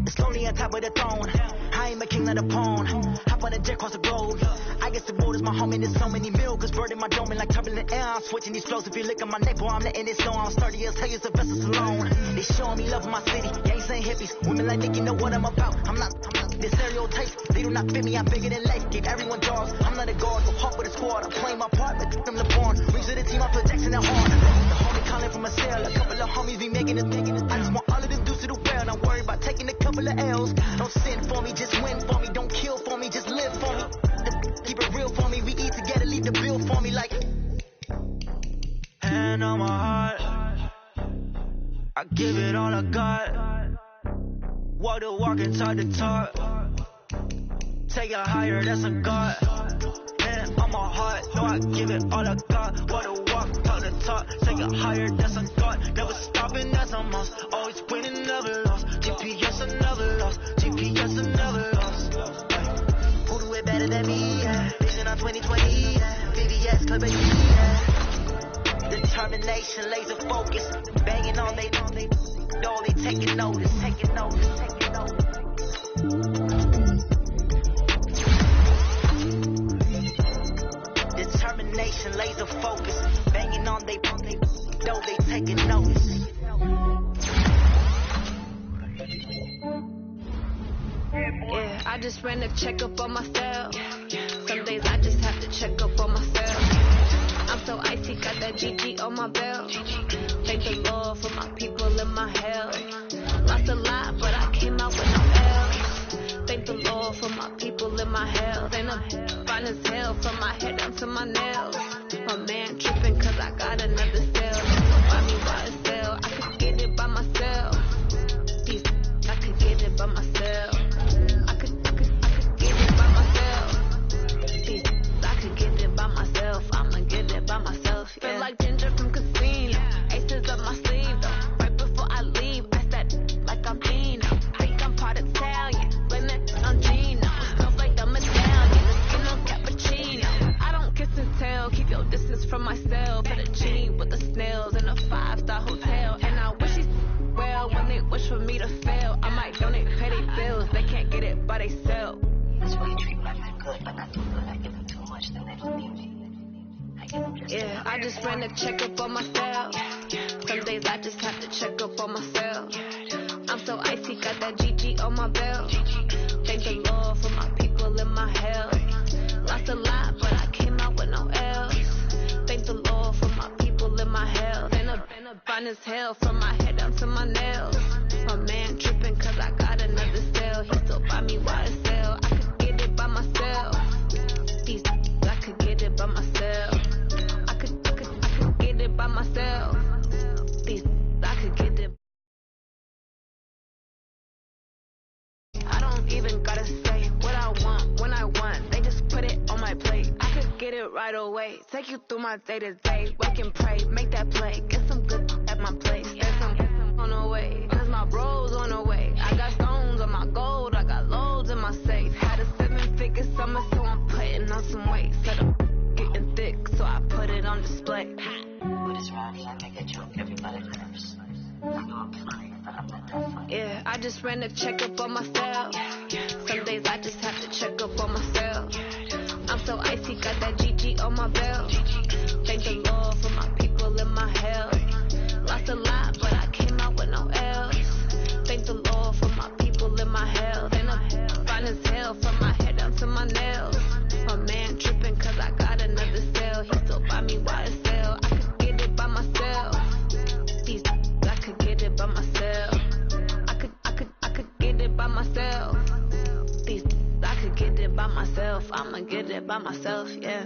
It's lonely on top of the throne. I ain't a king of the pawn. Hop on a jet across the globe. I guess the road is my home and there's so many miracles burning my dome like turbulent air. I'm switching these flows. If you look at my neck, boy, I'm letting it slow. I'm sturdy as hell, it's a vessel alone. They showing me love in my city. Gangs ain't hippies. Women like Nicky know what I'm about. I'm not the stereotypes. They do not fit me. I'm bigger than life. Gave everyone jaws. I'm not a guard. Go hard with a squad. I'm playing my part, but them LeBron. Rings of the team, I feel Jackson and hard. The homie calling from a cell. A couple of homies be making it. I just want all of them dudes to do well. Not worry about taking a couple of L's. Don't sin for me, just win for me. Don't kill for me, just live for me. Keep it real for me. We eat together, leave the bill for me like. Hand on my heart, I give it all I got. Walk the walk and talk the talk. Take it higher, that's a God. Hand on my heart, no, I give it all I got. Walk the walk, talk the talk. Take it higher, that's a God. Never stopping, that's a must. Always winning, never lost. GPS, I never lost. GPS, I never lost. Who do it better than me? Yeah. Vision on 2020. Yeah. VVS, club yeah. Determination, laser focus. Banging on they know they taking notice. Determination, laser focus. Banging on they know they taking notice. Yeah, I just ran a checkup on myself. Some days I just have to check up on myself. I'm so icy, got that GG on my belt. Thank the Lord for my people in my health. Lost a lot, but I came out with no L's. Thank the Lord for my people in my health. And I'm fine as hell from my head down to my nails. My man tripping cause I got another cell. Don't find me by a cell. I could get it by myself. I could get it by myself. I could get it by myself. I could get it by myself. I'ma get it by myself. Yeah. Feel like Ginger from Casino. Aces up my sleeve though. Right before I leave, I said like I'm Pino. Think I'm part Italian. Blame that on Gino. Smells like the medallion. The skin on cappuccino. I don't kiss and tell. Keep your distance from myself. Put a G with the snails in a 5-star hotel. And I wish he's well when they wish for me to fail. I might donate, pay their bills. They can't get it by themselves. That's why you treat my friend good, but not so good. I give them too much, then they don't need me. I give them just yeah, I just ran a checkup on myself. Some days I just have to check up on myself. I'm so icy, got that GG on my belt. Thank the Lord for my people in my health. Lost a lot, but I came out with no L's. Thank the Lord for my people in my health. And I'm fine as hell from my head down to my nails. My man tripping cause I got another cell. He still buy me YSL. I could get it by myself. I could get it by myself. I could get it by myself. I could get it. I don't even gotta say what I want when I want. They just put it on my plate. I could get it right away. Take you through my day to day. Wake and pray, make that play. Get some good at my place. There's some on the way. Cause my bro's on the way. I got stones on my gold. I got loads in my safe. Had a 7-figure summer, so I'm putting on some weight. Set up getting thick, so I put it on display. What is wrong? I make a joke. Everybody laughs. I know I'm funny, but I'm not that funny. Yeah, I just ran a checkup on myself. Some days I just have to check up on myself. I'm so icy, got that GG on my belt. Thank the Lord for my people in my health. Lost a lot, but I came out with no L's. Thank the Lord for my people in my health. And I'm fine as hell from my head down to my nails. myself, yeah.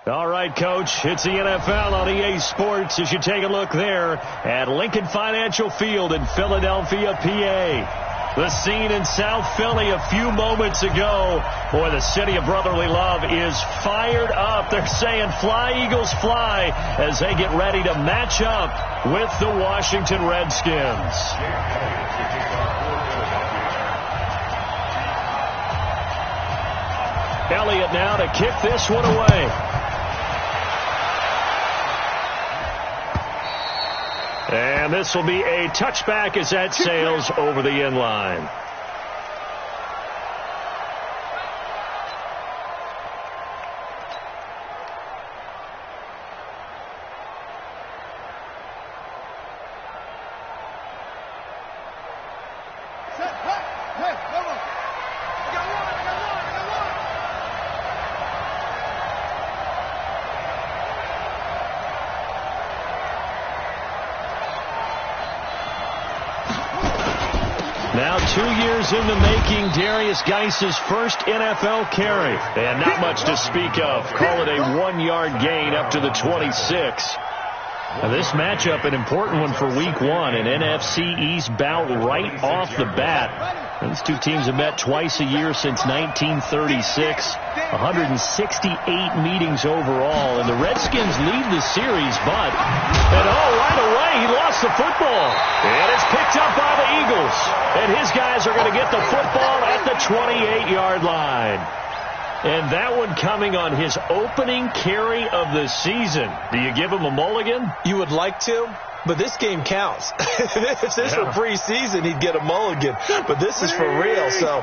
All right, Coach, it's the NFL on EA Sports as you take a look there at Lincoln Financial Field in Philadelphia, PA. The scene in South Philly a few moments ago. Boy, the city of brotherly love is fired up. They're saying, "Fly, Eagles, fly," as they get ready to match up with the Washington Redskins. Elliott now to kick this one away. And this will be a touchback as that sails over the end line. Now 2 years in the making, Darius Geis's first NFL carry. And not much to speak of. Call it a 1-yard gain up to the 26. Now this matchup, an important one for Week 1, an NFC East bout right off the bat. These two teams have met twice a year since 1936. 168 meetings overall, and the Redskins lead the series, but right away he lost the football, and it's picked up by the Eagles, and his guys are going to get the football at the 28-yard line. And that one coming on his opening carry of the season. Do you give him a mulligan? You would like to, but this game counts. If this were preseason, he'd get a mulligan. But this is for real, so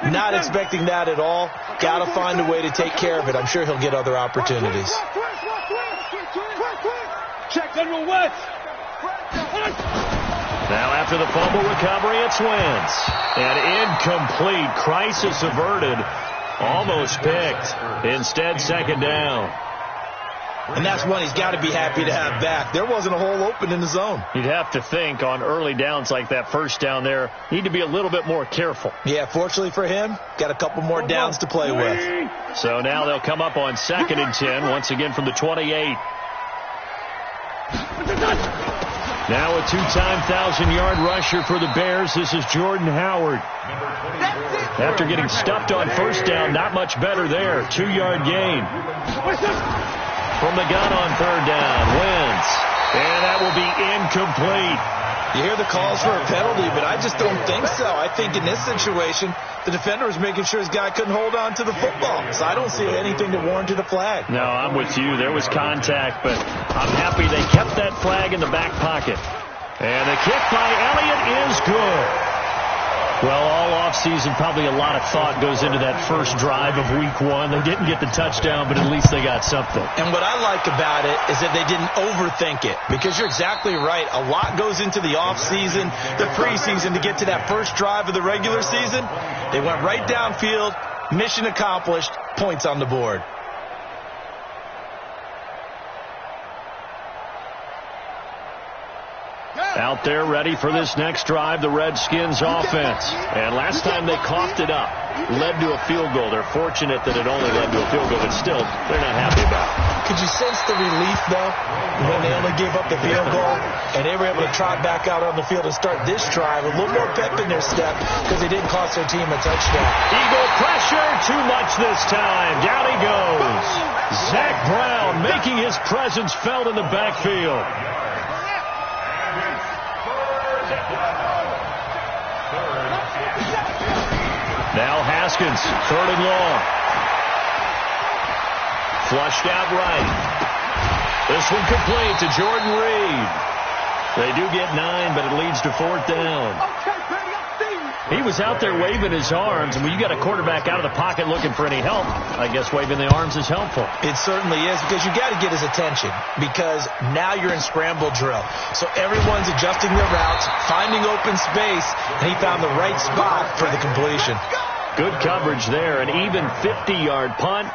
not expecting that at all. Got to find a way to take care of it. I'm sure he'll get other opportunities. Check under West. Now after the fumble recovery, it's Wentz. And incomplete. Crisis averted. Almost picked. Instead, second down. And that's one he's got to be happy to have back. There wasn't a hole open in the zone. You'd have to think on early downs like that first down there, need to be a little bit more careful. Yeah, fortunately for him, got a couple more downs to play with. So now they'll come up on 2nd and 10, once again from the 28. Now a two-time 1,000-yard rusher for the Bears. This is Jordan Howard. After getting stuffed on first down, not much better there. 2-yard gain. From the gun on third down, Wentz And that will be incomplete. You hear the calls for a penalty, but I just don't think so. I think in this situation, the defender was making sure his guy couldn't hold on to the football. So I don't see anything that warranted a flag. No, I'm with you. There was contact, but I'm happy they kept that flag in the back pocket. And the kick by Elliott is good. Well, all offseason, probably a lot of thought goes into that first drive of week 1. They didn't get the touchdown, but at least they got something. And what I like about it is that they didn't overthink it, because you're exactly right. A lot goes into the offseason, the preseason, to get to that first drive of the regular season. They went right downfield, mission accomplished, points on the board. Out there ready for this next drive, the Redskins offense. And last time they coughed it up, led to a field goal. They're fortunate that it only led to a field goal, but still, they're not happy about it. Could you sense the relief, though, when they only gave up the field goal and they were able to trot back out on the field and start this drive? A little more pep in their step because they didn't cost their team a touchdown. Eagle pressure, too much this time. Down he goes. Zach Brown making his presence felt in the backfield. Now Haskins, 3rd and long. Flushed out right. This one complete to Jordan Reed. They do get 9, but it leads to 4th down. He was out there waving his arms, and when you got a quarterback out of the pocket looking for any help, I guess waving the arms is helpful. It certainly is, because you got to get his attention, because now you're in scramble drill. So everyone's adjusting their routes, finding open space, and he found the right spot for the completion. Good coverage there. An even 50-yard punt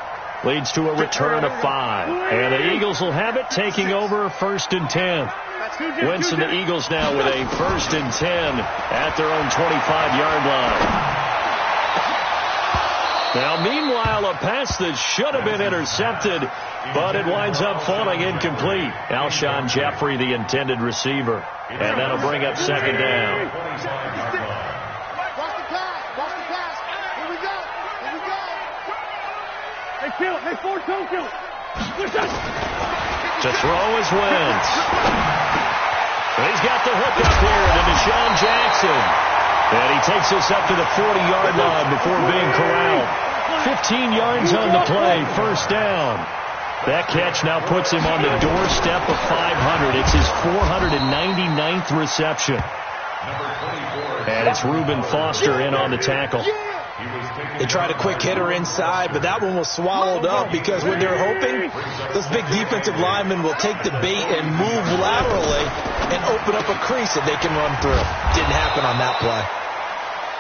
leads to a return of 5. And the Eagles will have it, taking over 1st and 10. Wentz and the Eagles now with a 1st and 10 at their own 25-yard line. Now, meanwhile, a pass that should have been intercepted, but it winds up falling incomplete. Alshon Jeffrey, the intended receiver. And that'll bring up 2nd down. Hey, Ford, don't kill it. To throw is Wentz. He's got the hook up here to Deshaun Jackson. And he takes us up to the 40-yard line before being corralled. 15 yards on the play, 1st down. That catch now puts him on the doorstep of 500. It's his 499th reception. And it's Reuben Foster in on the tackle. They tried a quick hitter inside, but that one was swallowed up, because when they're hoping, those big defensive linemen will take the bait and move laterally and open up a crease that they can run through. Didn't happen on that play.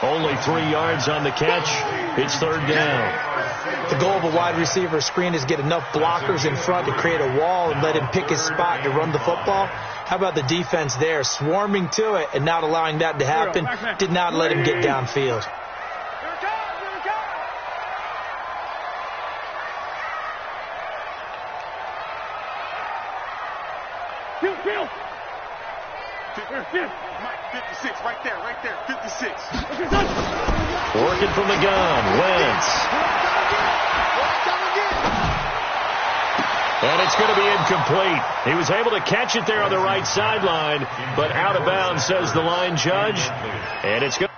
Only 3 yards on the catch. It's 3rd down. The goal of a wide receiver screen is get enough blockers in front to create a wall and let him pick his spot to run the football. How about the defense there, swarming to it and not allowing that to happen? Did not let him get downfield. Bill. 56, right there, 56. Working from the gun, Wentz. And it's going to be incomplete. He was able to catch it there on the right sideline, but out of bounds, says the line judge. And it's going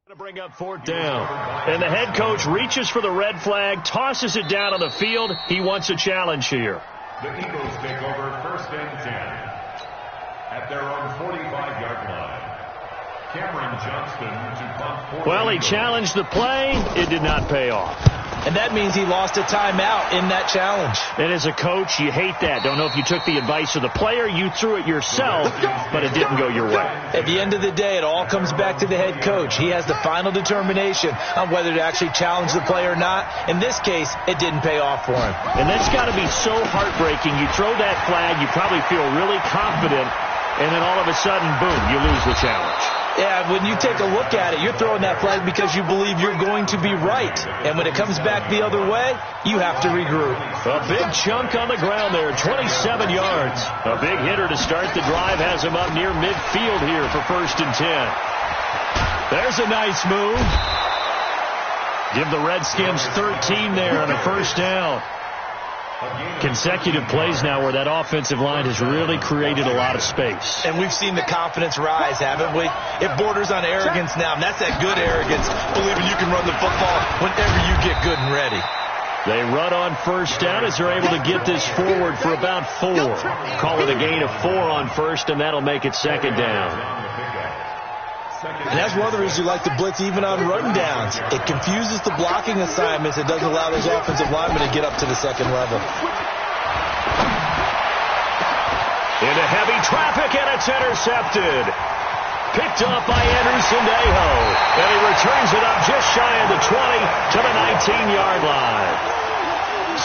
to bring up 4th down. And the head coach reaches for the red flag, tosses it down on the field. He wants a challenge here. The Eagles take over 1st and 10 at their own 45-yard line. Cameron Johnston to punt for Well, he challenged the play. It did not pay off. And that means he lost a timeout in that challenge. And as a coach, you hate that. Don't know if you took the advice of the player, you threw it yourself, but it didn't go your way. At the end of the day, it all comes back to the head coach. He has the final determination on whether to actually challenge the play or not. In this case, it didn't pay off for him. And that's got to be so heartbreaking. You throw that flag, you probably feel really confident, and then all of a sudden, boom, you lose the challenge. Yeah, when you take a look at it, you're throwing that flag because you believe you're going to be right. And when it comes back the other way, you have to regroup. A big chunk on the ground there, 27 yards. A big hitter to start the drive has him up near midfield here for 1st and 10. There's a nice move. Give the Redskins 13 there on a 1st down. Consecutive plays now where that offensive line has really created a lot of space. And we've seen the confidence rise, haven't we? It borders on arrogance now, and that's that good arrogance, believing you can run the football whenever you get good and ready. They run on first down as they're able to get this forward for about 4. Call it a gain of 4 on first, and that'll make it second down. And that's one of the reasons you like to blitz even on run downs. It confuses the blocking assignments. It doesn't allow those offensive linemen to get up to the second level. Into heavy traffic, and it's intercepted. Picked up by Anderson Aho. And he returns it up just shy of the 20 to the 19-yard line.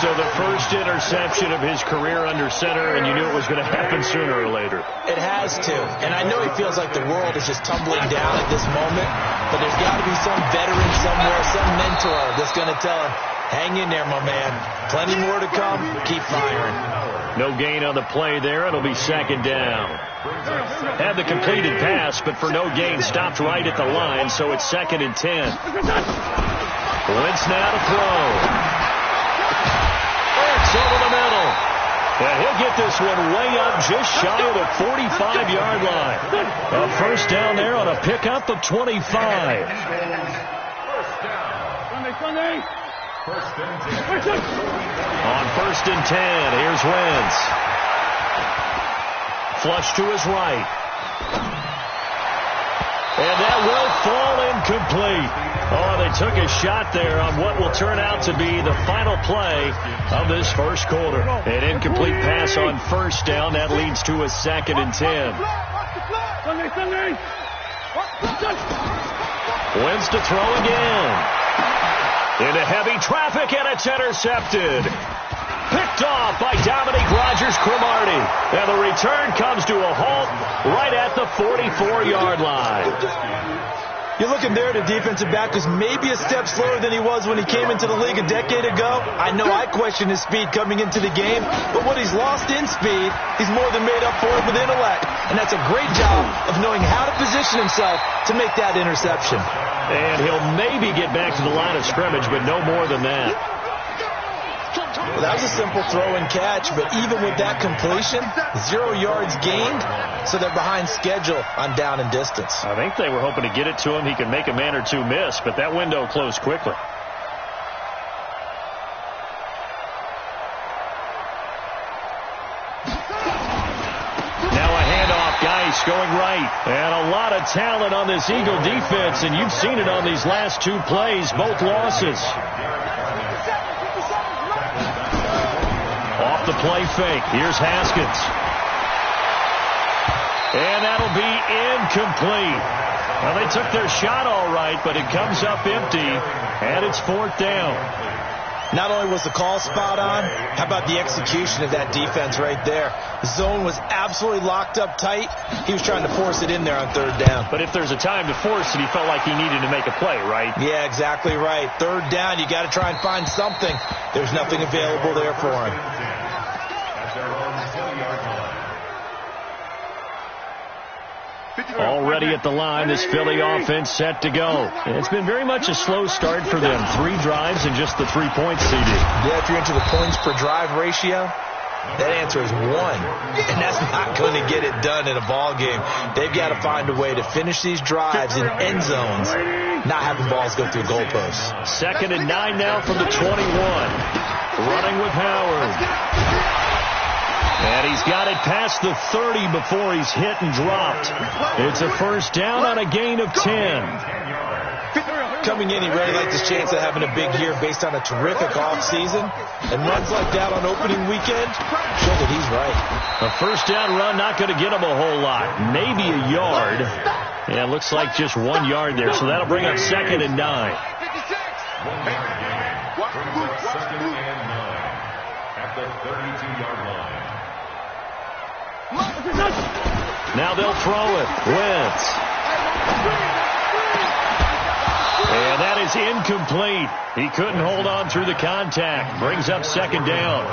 So the first interception of his career under center, and you knew it was going to happen sooner or later. It has to. And I know he feels like the world is just tumbling down at this moment, but there's got to be some veteran somewhere, some mentor that's going to tell him, hang in there, my man. Plenty more to come. Keep firing. No gain on the play there. It'll be second down. Had the completed pass, but for no gain, stopped right at the line, so it's 2nd and 10. Wentz now to throw. Over the middle. And he'll get this one way up just shy of the 45-yard line. A first down there on a pickup of 25. On 1st and 10, here's Wentz. Flush to his right. And that will fall incomplete. Oh, they took a shot there on what will turn out to be the final play of this first quarter. An incomplete pass on first down. That leads to a 2nd and 10. Wentz to throw again. Into heavy traffic, and it's intercepted. Picked off by Dominique Rodgers-Cromartie. And the return comes to a halt right at the 44-yard line. You're looking there at a defensive back who's maybe a step slower than he was when he came into the league a decade ago. I know I questioned his speed coming into the game, but what he's lost in speed, he's more than made up for it with intellect. And that's a great job of knowing how to position himself to make that interception. And he'll maybe get back to the line of scrimmage, but no more than that. Well, that was a simple throw and catch, but even with that completion, 0 yards gained, so they're behind schedule on down and distance. I think they were hoping to get it to him. He could make a man or two miss, but that window closed quickly. Now a handoff, Geis going right. And a lot of talent on this Eagle defense, and you've seen it on these last 2 plays, both losses. Off the play fake. Here's Haskins. And that'll be incomplete. Well, they took their shot all right, but it comes up empty, and it's 4th down. Not only was the call spot on, how about the execution of that defense right there? The zone was absolutely locked up tight. He was trying to force it in there on 3rd down. But if there's a time to force it, he felt like he needed to make a play, right? Yeah, exactly right. 3rd down, you got to try and find something. There's nothing available there for him. Already at the line, this Philly offense set to go. And it's been very much a slow start for them. 3 drives and just the 3 points CD. Yeah, if you're into the points per drive ratio, that answer is 1. And that's not going to get it done in a ball game. They've got to find a way to finish these drives in end zones, not having balls go through goalposts. 2nd and 9 now from the 21. Running with Howard. And he's got it past the 30 before he's hit and dropped. It's a first down on a gain of 10. Coming in, he really liked his chance of having a big year based on a terrific offseason. And runs like that on opening weekend show that he's right. A first down run not going to get him a whole lot. Maybe a yard. Yeah, it looks like just 1 yard there. So that'll bring up 2nd and 9. 2nd and 9 at the 32-yard line. Now they'll throw it. Wentz. And that is incomplete. He couldn't hold on through the contact. Brings up 2nd down.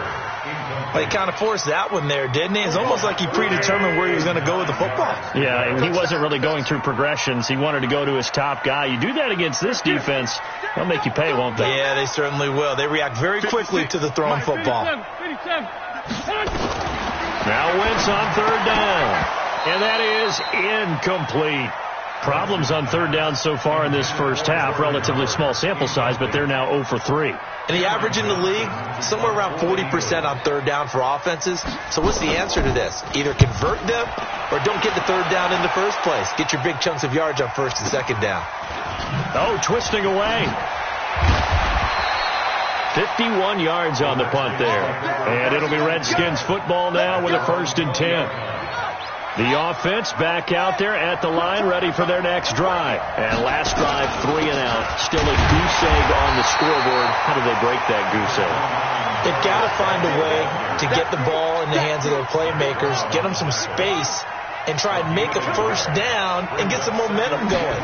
Well, he kind of forced that one there, didn't he? It's almost like he predetermined where he was going to go with the football. Yeah, he wasn't really going through progressions. He wanted to go to his top guy. You do that against this defense, they'll make you pay, won't they? Yeah, they certainly will. They react very quickly to the thrown football. Now Wentz on third down. And that is incomplete. Problems on third down so far in this first half. Relatively small sample size, but they're now 0 for 3. And the average in the league, somewhere around 40% on third down for offenses. So what's the answer to this? Either convert them or don't get the third down in the first place. Get your big chunks of yards on first and second down. Oh, twisting away. 51 yards on the punt there. And it'll be Redskins football now with a 1st and 10. The offense back out there at the line, ready for their next drive. And last drive, 3 and out. Still a goose egg on the scoreboard. How do they break that goose egg? They've got to find a way to get the ball in the hands of their playmakers, get them some space, and try and make a first down and get some momentum going.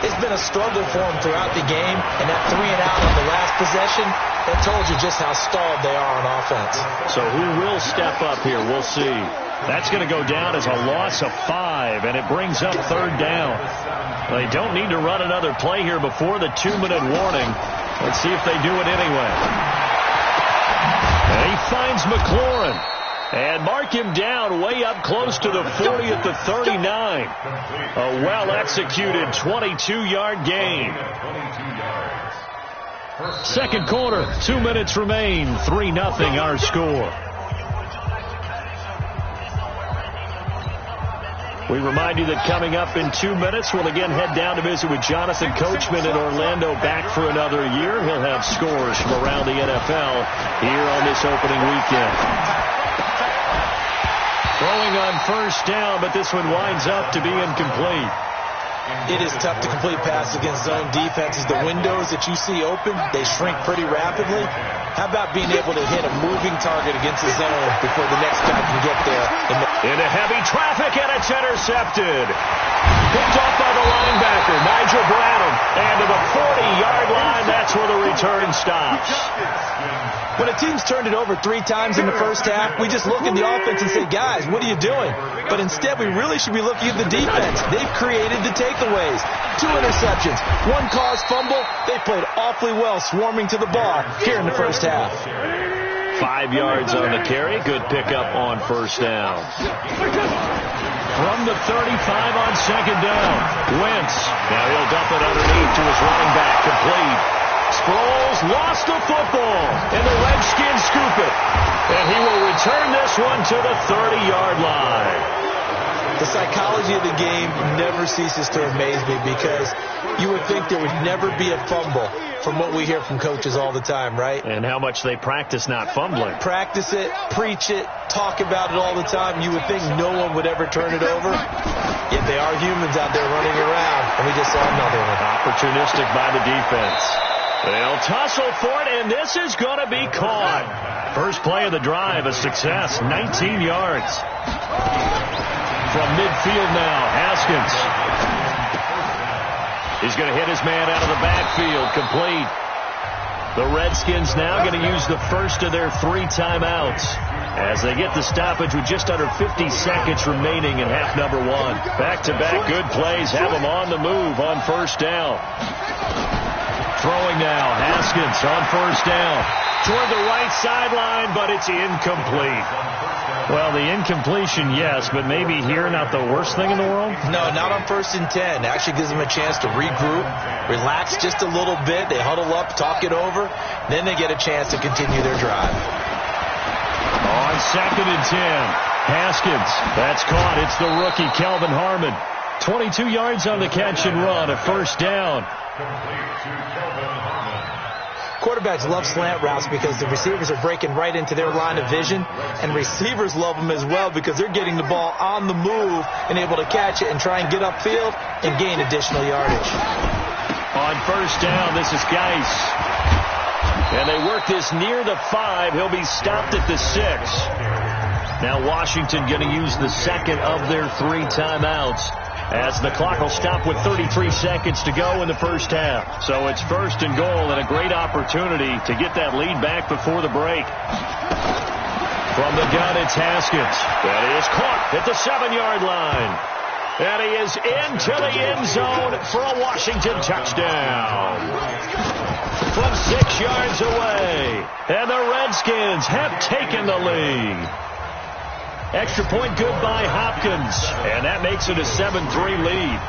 It's been a struggle for them throughout the game, and that 3 and out on the last possession, that told you just how stalled they are on offense. So who will step up here? We'll see. That's going to go down as a loss of 5, and it brings up third down. They don't need to run another play here before the 2-minute warning. Let's see if they do it anyway. And he finds McLaurin. And mark him down way up close to the 40 at the 39. A well-executed 22-yard gain. Second quarter, 2 minutes remain. 3-0 our score. We remind you that coming up in 2 minutes, we'll again head down to visit with Jonathan Coachman in Orlando, back for another year. He'll have scores from around the NFL here on this opening weekend. Throwing on first down, but this one winds up to be incomplete. It is tough to complete passes against zone defenses. The windows that you see open, they shrink pretty rapidly. How about being able to hit a moving target against the zone before the next guy can get there? Into heavy traffic, and it's intercepted. Picked off by the linebacker, Nigel Bradham. And to the 40-yard line, that's where the return stops. When a team's turned it over 3 times in the first half, we just look at the offense and say, guys, what are you doing? But instead, we really should be looking at the defense. They've created the takeaways. 2 interceptions, 1 caused fumble. They played awfully well swarming to the ball here in the first half. 5 yards on the carry. Good pickup on first down. From the 35 on second down, Wentz. Now he'll dump it underneath to his running back, complete. Sproles lost the football, and the Redskins scoop it. And he will return this one to the 30-yard line. The psychology of the game never ceases to amaze me, because you would think there would never be a fumble from what we hear from coaches all the time, right? And how much they practice not fumbling. Practice it, preach it, talk about it all the time. You would think no one would ever turn it over. Yet they are humans out there running around, and we just saw another one. Opportunistic by the defense. They'll tussle for it, and this is going to be caught. First play of the drive, a success, 19 yards. From midfield now, Haskins. He's going to hit his man out of the backfield, complete. The Redskins now going to use the first of their 3 timeouts as they get the stoppage with just under 50 seconds remaining in half number 1. Back-to-back good plays have them on the move on first down. Throwing now, Haskins on first down. Toward the right sideline, but it's incomplete. Well, the incompletion, yes, but maybe here not the worst thing in the world? No, not on 1st and 10. Actually gives them a chance to regroup, relax just a little bit. They huddle up, talk it over. Then they get a chance to continue their drive. On 2nd and 10, Haskins. That's caught. It's the rookie, Kelvin Harmon. 22 yards on the catch and run, a first down. Quarterbacks love slant routes because the receivers are breaking right into their line of vision, and receivers love them as well because they're getting the ball on the move and able to catch it and try and get upfield and gain additional yardage. On first down, this is Geis. And they work this near the 5. He'll be stopped at the 6. Now Washington going to use the second of their 3 timeouts, as the clock will stop with 33 seconds to go in the first half. So it's 1st and goal, and a great opportunity to get that lead back before the break. From the gun, it's Haskins. That is caught at the 7-yard line. And he is into the end zone for a Washington touchdown. From 6 yards away. And the Redskins have taken the lead. Extra point good by Hopkins. And that makes it a 7-3 lead.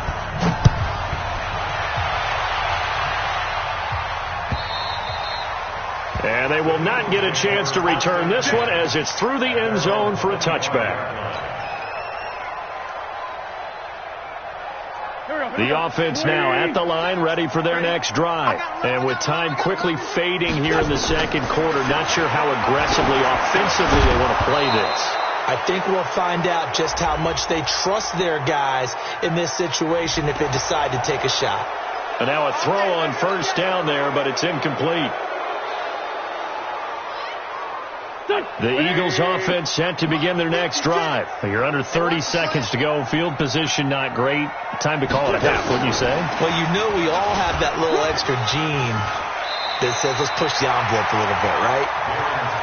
And they will not get a chance to return this one as it's through the end zone for a touchback. The offense now at the line, ready for their next drive. And with time quickly fading here in the second quarter, not sure how aggressively, offensively they want to play this. I think we'll find out just how much they trust their guys in this situation if they decide to take a shot. And now a throw on first down there, but it's incomplete. The Eagles offense set to begin their next drive. You're under 30 seconds to go. Field position not great. Time to call it a half, wouldn't you say? Well, you know we all have that little extra gene that says let's push the envelope a little bit, right?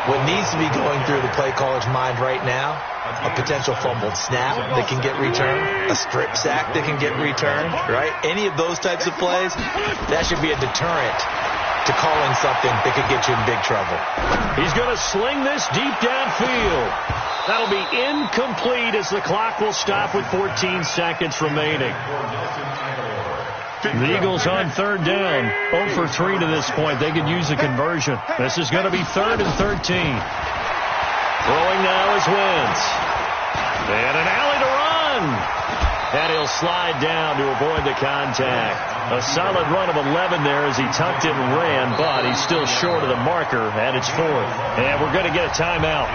What needs to be going through the play caller's mind right now, a potential fumbled snap that can get returned, a strip sack that can get returned, right? Any of those types of plays, that should be a deterrent to calling something that could get you in big trouble. He's going to sling this deep downfield. That'll be incomplete as the clock will stop with 14 seconds remaining. The Eagles on third down, 0 for 3 to this point. They could use a conversion. This is going to be 3rd and 13. Throwing now is Wentz. And an alley to run. And he'll slide down to avoid the contact. A solid run of 11 there as he tucked it and ran, but he's still short of the marker, and it's 4th. And we're going to get a timeout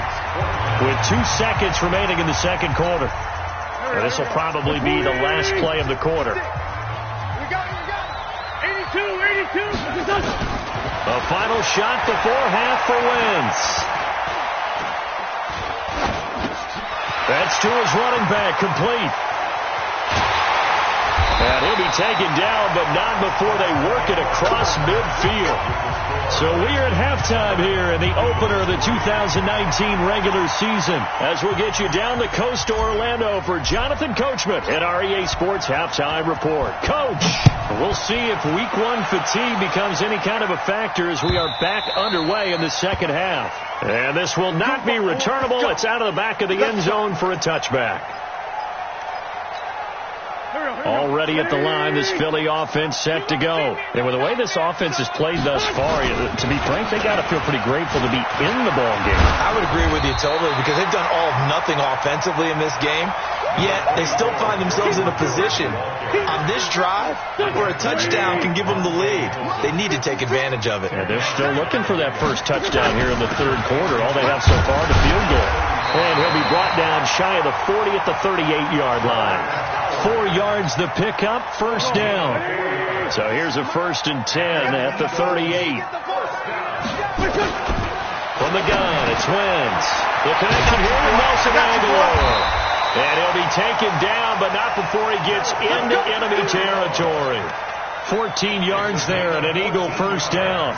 with 2 seconds remaining in the second quarter. And this will probably be the last play of the quarter. We got it. 82. A final shot before half for Wentz. That's to his running back, complete. And he'll be taken down, but not before they work it across midfield. So we are at halftime here in the opener of the 2019 regular season, as we'll get you down the coast to Orlando for Jonathan Coachman at our EA Sports Halftime Report. Coach, we'll see if Week 1 fatigue becomes any kind of a factor as we are back underway in the second half. And this will not be returnable. It's out of the back of the end zone for a touchback. Already at the line, this Philly offense set to go. And with the way this offense has played thus far, to be frank, they got to feel pretty grateful to be in the ball game. I would agree with you totally, because they've done all of nothing offensively in this game, yet they still find themselves in a position on this drive where a touchdown can give them the lead. They need to take advantage of it. Yeah, they're still looking for that first touchdown here in the third quarter. All they have so far, the field goal. And he'll be brought down shy of the 40 at the 38-yard line. 4 yards the pickup, first down. So here's a 1st and 10 at the 38. From the gun, it's Wentz. The connection here to Nelson Aguilar. And he'll be taken down, but not before he gets into enemy territory. 14 yards there and an Eagle first down.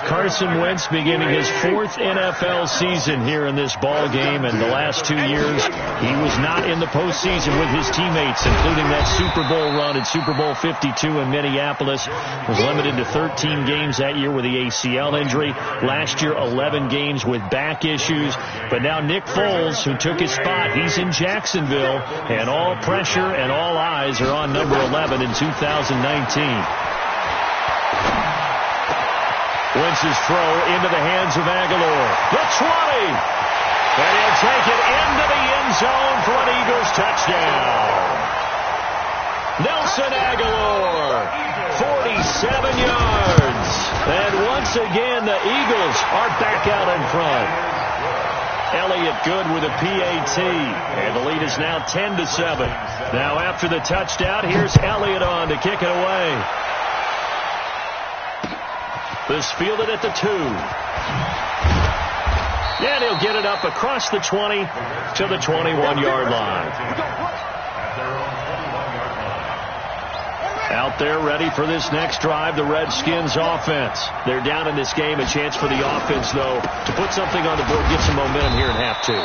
Carson Wentz beginning his 4th NFL season here in this ball game, and the last 2 years he was not in the postseason with his teammates, including that Super Bowl run at Super Bowl 52 in Minneapolis. Was limited to 13 games that year with the ACL injury. Last year 11 games with back issues. But now Nick Foles, who took his spot, he's in Jacksonville, and all pressure and all eyes are on number 11 in 2019. Wentz's throw into the hands of Aguilar. The 20. And he'll take it into the end zone for an Eagles touchdown. Nelson Aguilar, 47 yards. And once again, the Eagles are back out in front. Elliott good with a PAT. And the lead is now 10-7. Now after the touchdown, here's Elliott on to kick it away. This fielded at the 2. And he'll get it up across the 20 to the 21-yard line. Out there ready for this next drive, the Redskins offense. They're down in this game. A chance for the offense, though, to put something on the board, get some momentum here in half two.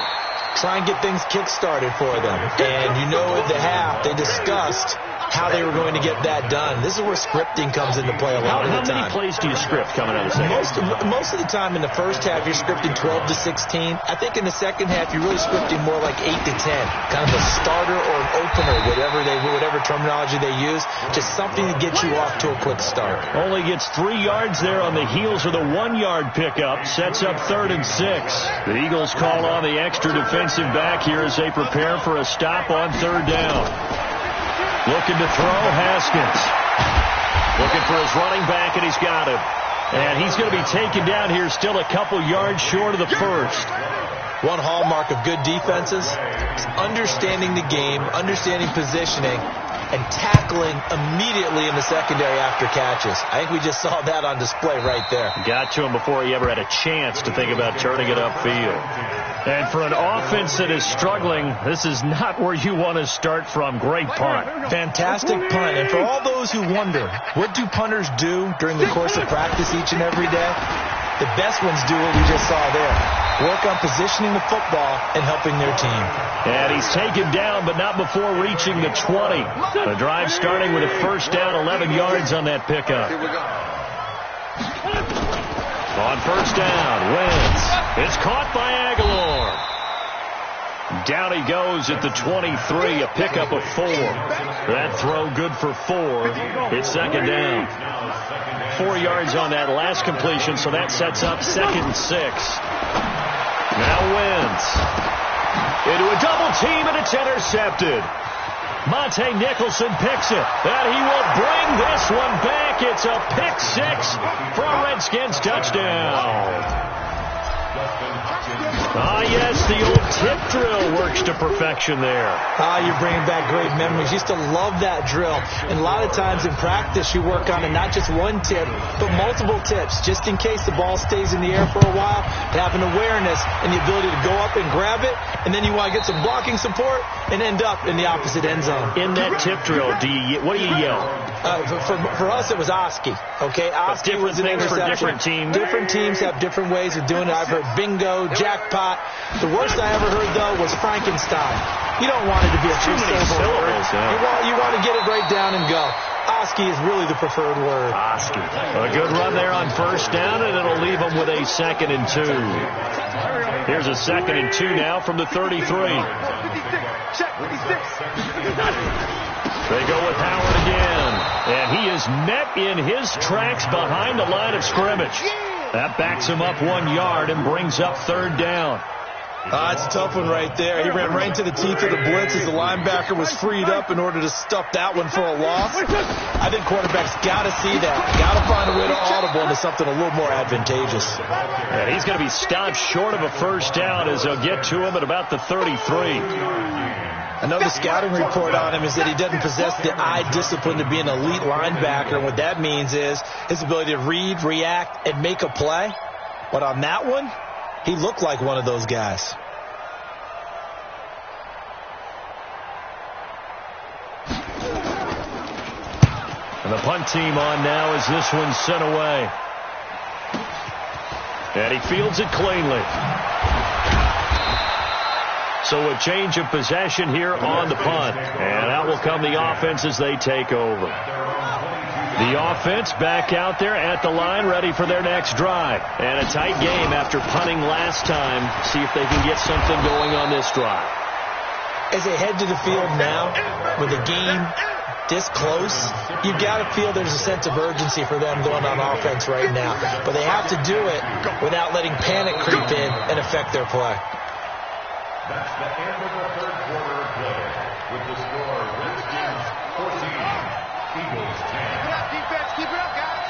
Try and get things kick-started for them. And you know at the half, they discussed how they were going to get that done. This is where scripting comes into play a lot of the time. How many plays do you script coming out of the second? Most of the time in the first half, you're scripting 12 to 16. I think in the second half, you're really scripting more like 8 to 10. Kind of a starter or an opener, whatever terminology they use. Just something to get you off to a quick start. Only gets 3 yards there on the heels of the 1-yard pickup. Sets up 3rd and 6. The Eagles call on the extra defensive back here as they prepare for a stop on 3rd down. Looking to throw, Haskins. Looking for his running back, and he's got him. And he's going to be taken down here, still a couple yards short of the first. One hallmark of good defenses is understanding the game, understanding positioning, and tackling immediately in the secondary after catches. I think we just saw that on display right there. Got to him before he ever had a chance to think about turning it upfield. And for an offense that is struggling, this is not where you want to start from. Great punt. Fantastic punt. And for all those who wonder, what do punters do during the course of practice each and every day? The best ones do what we just saw there. Work on positioning the football and helping their team. And he's taken down, but not before reaching the 20. The drive starting with a first down, 11 yards on that pickup. On first down, Wentz. It's caught by Aguilar. Down he goes at the 23, a pickup of 4. That throw good for 4. It's second down. 4 yards on that last completion, so that sets up 2nd and 6. Now Wentz. Into a double team, and it's intercepted. Monte Nicholson picks it, and he will bring this one back. It's a pick 6 for a Redskins touchdown. Yes, the old tip drill works to perfection there. You're bringing back great memories. Used to love that drill. And a lot of times in practice, you work on it, not just one tip, but multiple tips, just in case the ball stays in the air for a while. To have an awareness and the ability to go up and grab it, and then you want to get some blocking support and end up in the opposite end zone. In that tip drill, what do you yell? For us, it was Oski. Okay, Oski was an interception. For different teams. Different teams have different ways of doing it. I've heard bingo, jackpot. The worst I ever heard, though, was Frankenstein. You don't want it to be a two-syllable word. You want to get it right down and go. Oski is really the preferred word. Oski. A good run there on first down, and it'll leave them with a 2nd and 2. Here's a 2nd and 2 now from the 33. They go with Howard again, and he is met in his tracks behind the line of scrimmage. That backs him up 1 yard and brings up 3rd down. It's a tough one right there. He ran right into the teeth of the blitz as the linebacker was freed up in order to stuff that one for a loss. I think quarterbacks got to see that. Got to find a way to audible into something a little more advantageous. And he's going to be stopped short of a first down as they'll get to him at about the 33. Another scouting report on him is that he doesn't possess the eye discipline to be an elite linebacker. And what that means is his ability to read, react, and make a play. But on that one, he looked like one of those guys. And the punt team on now as this one's sent away. And he fields it cleanly. So a change of possession here on the punt. And out will come the offense as they take over. The offense back out there at the line, ready for their next drive. And a tight game after punting last time. See if they can get something going on this drive. As they head to the field now, with the game this close, you've got to feel there's a sense of urgency for them going on offense right now. But they have to do it without letting panic creep in and affect their play. That's the end of the third quarter of play. With the score, Redskins 14, Eagles 10. Keep it up, defense. Keep it up, guys.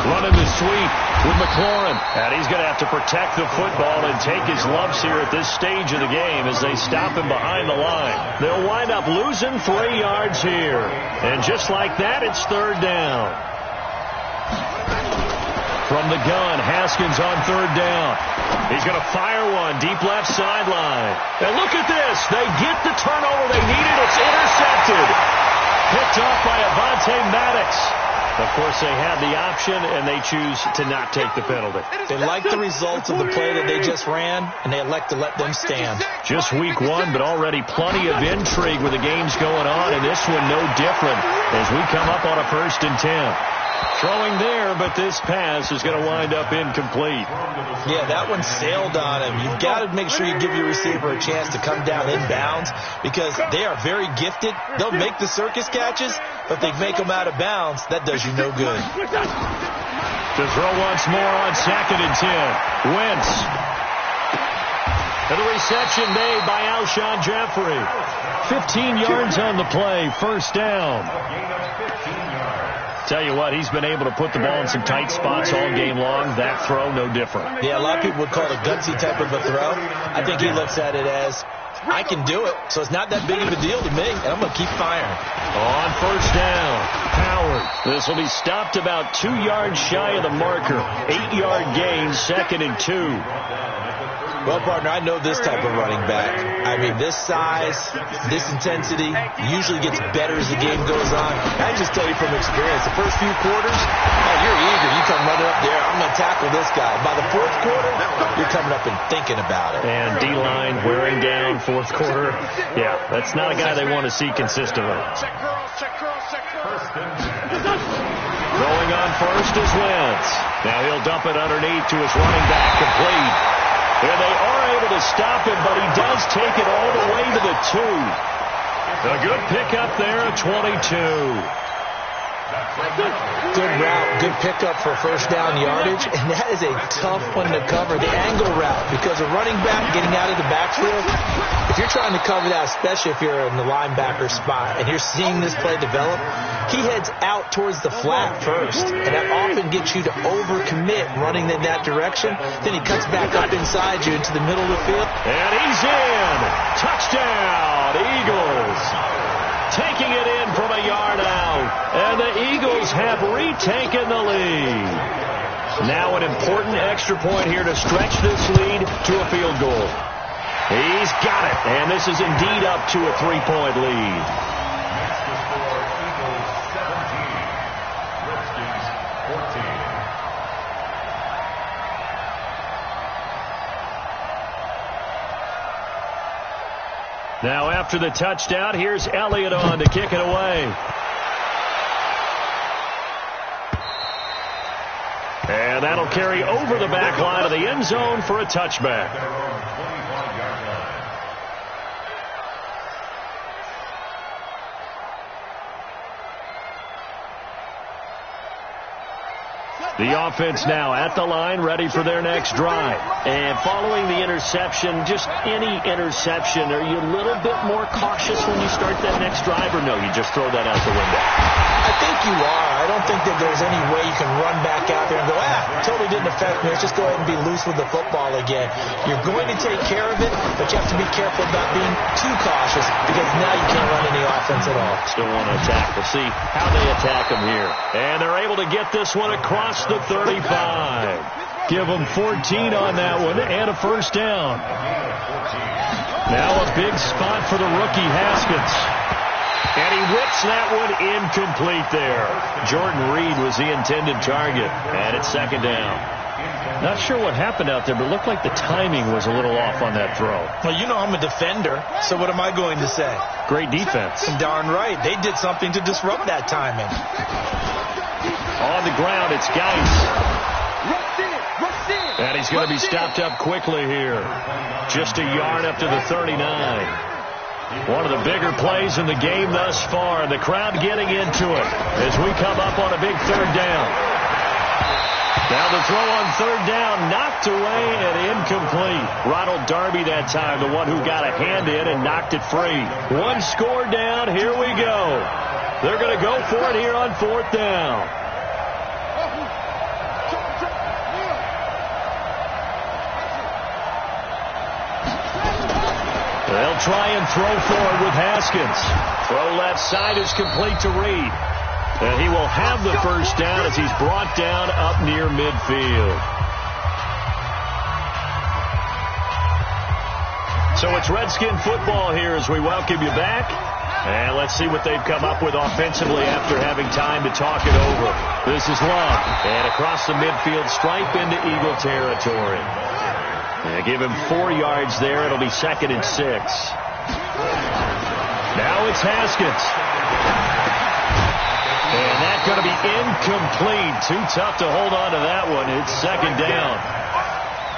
Running the sweep with McLaurin. And he's going to have to protect the football and take his lumps here at this stage of the game as they stop him behind the line. They'll wind up losing 3 yards here. And just like that, it's 3rd down. From the gun, Haskins on 3rd down. He's going to fire one deep left sideline. And look at this. They get the turnover they needed. It's intercepted. Picked off by Avonte Maddox. Of course, they had the option, and they choose to not take the penalty. They like the results of the play that they just ran, and they elect to let them stand. Just week one, but already plenty of intrigue with the games going on, and this one no different as we come up on a 1st and 10. Throwing there, but this pass is going to wind up incomplete. Yeah, that one sailed on him. You've got to make sure you give your receiver a chance to come down inbounds because they are very gifted. They'll make the circus catches, but they make them out of bounds. That does you no good. To throw once more on 2nd and 10. Wentz. And the reception made by Alshon Jeffrey. 15 yards on the play. 1st down. Tell you what, he's been able to put the ball in some tight spots all game long. That throw, no different. Yeah, a lot of people would call it a gutsy type of a throw. I think he looks at it as, I can do it, so it's not that big of a deal to me, and I'm going to keep firing. On 1st down, Howard. This will be stopped about 2 yards shy of the marker. 8-yard gain, 2nd and 2. Well, partner, I know this type of running back. I mean, this size, this intensity usually gets better as the game goes on. I just tell you from experience, the first few quarters, you're eager. You come running up there, I'm going to tackle this guy. By the 4th quarter, you're coming up and thinking about it. And D-line wearing down 4th quarter. Yeah, that's not a guy they want to see consistently. Going on 1st is Wentz. Now he'll dump it underneath to his running back, complete. And they are able to stop him, but he does take it all the way to the 2. A good pickup there at 22. Good route, good pickup for 1st down yardage, and that is a tough one to cover, the angle route, because a running back getting out of the backfield, if you're trying to cover that, especially if you're in the linebacker spot, and you're seeing this play develop, he heads out towards the flat first, and that often gets you to overcommit running in that direction. Then he cuts back up inside you into the middle of the field. And he's in! Touchdown, Eagles! Taking it in from a yard out. And the Eagles have retaken the lead. Now an important extra point here to stretch this lead to a field goal. He's got it. And this is indeed up to a 3-point lead. Next to score, Eagles 17, Redskins 14. Now after the touchdown, here's Elliott on to kick it away. And that'll carry over the back line of the end zone for a touchback. The offense now at the line, ready for their next drive. And following the interception, just any interception, are you a little bit more cautious when you start that next drive, or no, you just throw that out the window? I think you are. I don't think that there's any way you can run back out there and go, totally didn't affect me. Let's just go ahead and be loose with the football again. You're going to take care of it, but you have to be careful about being too cautious because now you can't run any offense at all. Still want to attack. We'll see how they attack them here. And they're able to get this one across the 35. Give them 14 on that one and a 1st down. Now a big spot for the rookie Haskins. And he whips that one incomplete there. Jordan Reed was the intended target. And it's 2nd down. Not sure what happened out there, but it looked like the timing was a little off on that throw. Well, you know I'm a defender, so what am I going to say? Great defense. And darn right. They did something to disrupt that timing. On the ground, it's Geis. And he's going to be stopped up quickly here. Just a yard up to the 39. One of the bigger plays in the game thus far. The crowd getting into it as we come up on a big 3rd down. Now the throw on 3rd down, knocked away and incomplete. Ronald Darby that time, the one who got a hand in and knocked it free. One score down, here we go. They're going to go for it here on 4th down. They'll try and throw forward with Haskins. Throw left side is complete to Reed. And he will have the 1st down as he's brought down up near midfield. So it's Redskin football here as we welcome you back. And let's see what they've come up with offensively after having time to talk it over. This is Love. And across the midfield stripe into Eagle territory. And give him 4 yards there. It'll be 2nd and 6. Now it's Haskins. And that's going to be incomplete. Too tough to hold on to that one. It's 2nd down.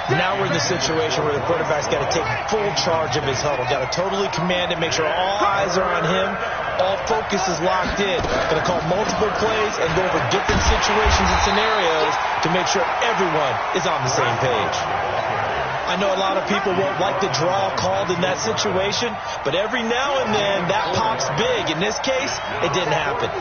Now we're in the situation where the quarterback's got to take full charge of his huddle. Got to totally command it, make sure all eyes are on him. All focus is locked in. Going to call multiple plays and go over different situations and scenarios to make sure everyone is on the same page. I know a lot of people won't like the draw called in that situation, but every now and then that pops big. In this case, it didn't happen.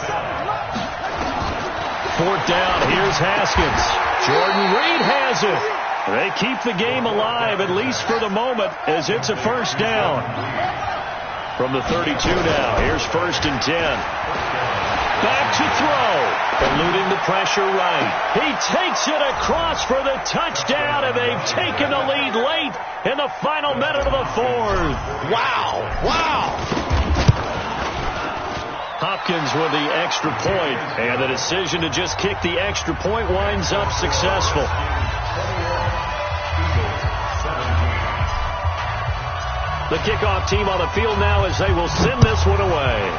4th down. Here's Haskins. Jordan Reed has it. They keep the game alive, at least for the moment, as it's a 1st down. From the 32 now, here's 1st and 10. Back to throw. Eluding the pressure right. He takes it across for the touchdown, and they've taken the lead late in the final minute of the 4th. Wow. Wow. Hopkins with the extra point, and the decision to just kick the extra point winds up successful. The kickoff team on the field now as they will send this one away.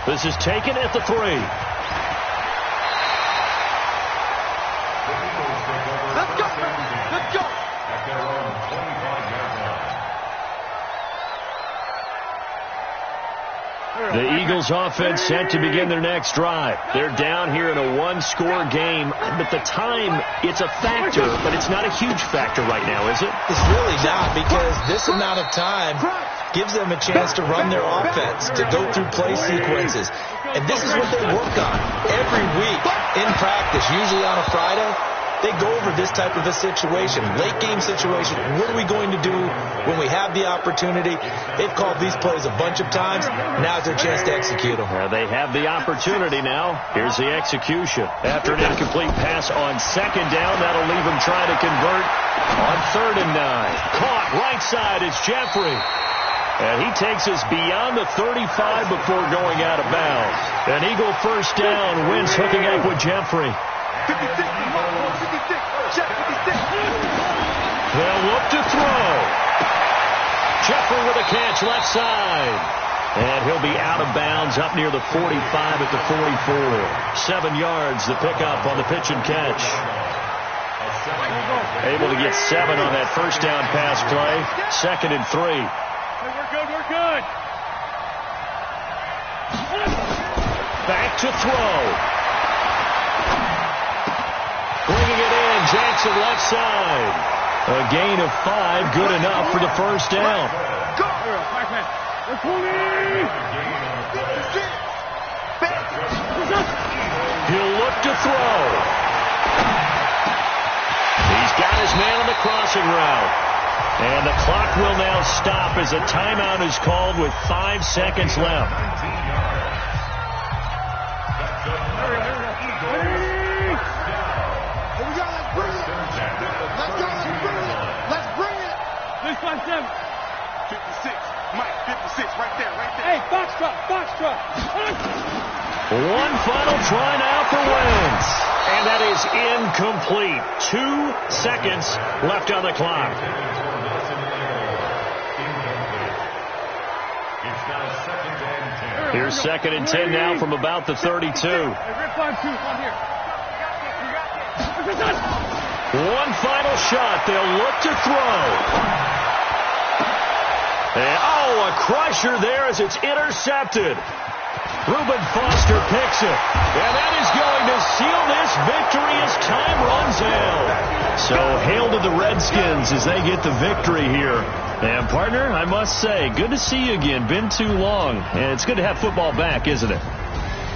This is taken at the 3. Let's go. Let's go. At their own 25-yard line. The Eagles offense set to begin their next drive. They're down here in a 1-score game, but the time, it's a factor, but it's not a huge factor right now, is it? It's really not, because this amount of time gives them a chance to run their offense, to go through play sequences. And this is what they work on every week in practice, usually on a Friday. They go over this type of a situation, late game situation. What are we going to do when we have the opportunity? They've called these plays a bunch of times. Now's their chance to execute them. They have the opportunity now. Here's the execution. After an incomplete pass on 2nd down, that'll leave them trying to convert on 3rd and 9. Caught right side, it's Jeffrey. And he takes us beyond the 35 before going out of bounds. An Eagle 1st down. Wentz hooking up with Jeffrey. 56, 56, check 56. They'll look to throw. Jeffrey with a catch left side. And he'll be out of bounds up near the 45 at the 44. 7 yards, the pickup on the pitch and catch. Able to get 7 on that 1st down pass play. 2nd and 3. We're good, we're good. Back to throw. Bringing it in, Jackson left side. A gain of 5, good enough for the 1st down. Go! He'll look to throw. He's got his man on the crossing route. And the clock will now stop as a timeout is called with 5 seconds left. This one, 56, Mike, 56, right there. Hey, box truck. One final try now for Wentz. And that is incomplete. 2 seconds left on the clock. Here's 2nd and 10 now from about the 32. One final shot. They'll look to throw. And, a crusher there as it's intercepted. Reuben Foster picks it. And that is going to seal this victory as time runs out. So hail to the Redskins as they get the victory here. And, partner, I must say, good to see you again. Been too long. And it's good to have football back, isn't it?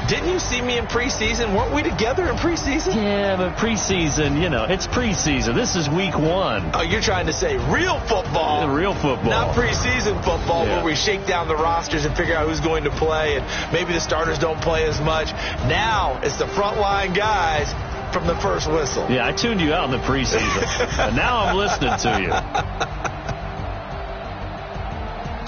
Didn't you see me in preseason? Weren't we together in preseason? Yeah, but preseason, it's preseason. This is week 1. Oh, you're trying to say real football. Real football. Not preseason football where we shake down the rosters and figure out who's going to play, and maybe the starters don't play as much. Now it's the frontline guys from the first whistle. Yeah, I tuned you out in the preseason, and now I'm listening to you.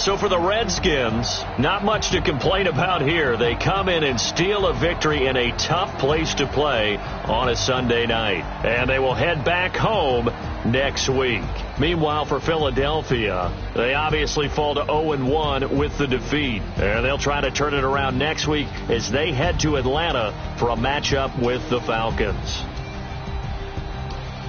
So for the Redskins, not much to complain about here. They come in and steal a victory in a tough place to play on a Sunday night. And they will head back home next week. Meanwhile, for Philadelphia, they obviously fall to 0-1 with the defeat. And they'll try to turn it around next week as they head to Atlanta for a matchup with the Falcons.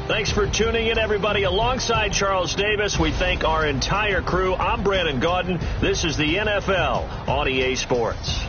Thanks for tuning in, everybody. Alongside Charles Davis, we thank our entire crew. I'm Brandon Gaudin. This is the NFL on EA Sports.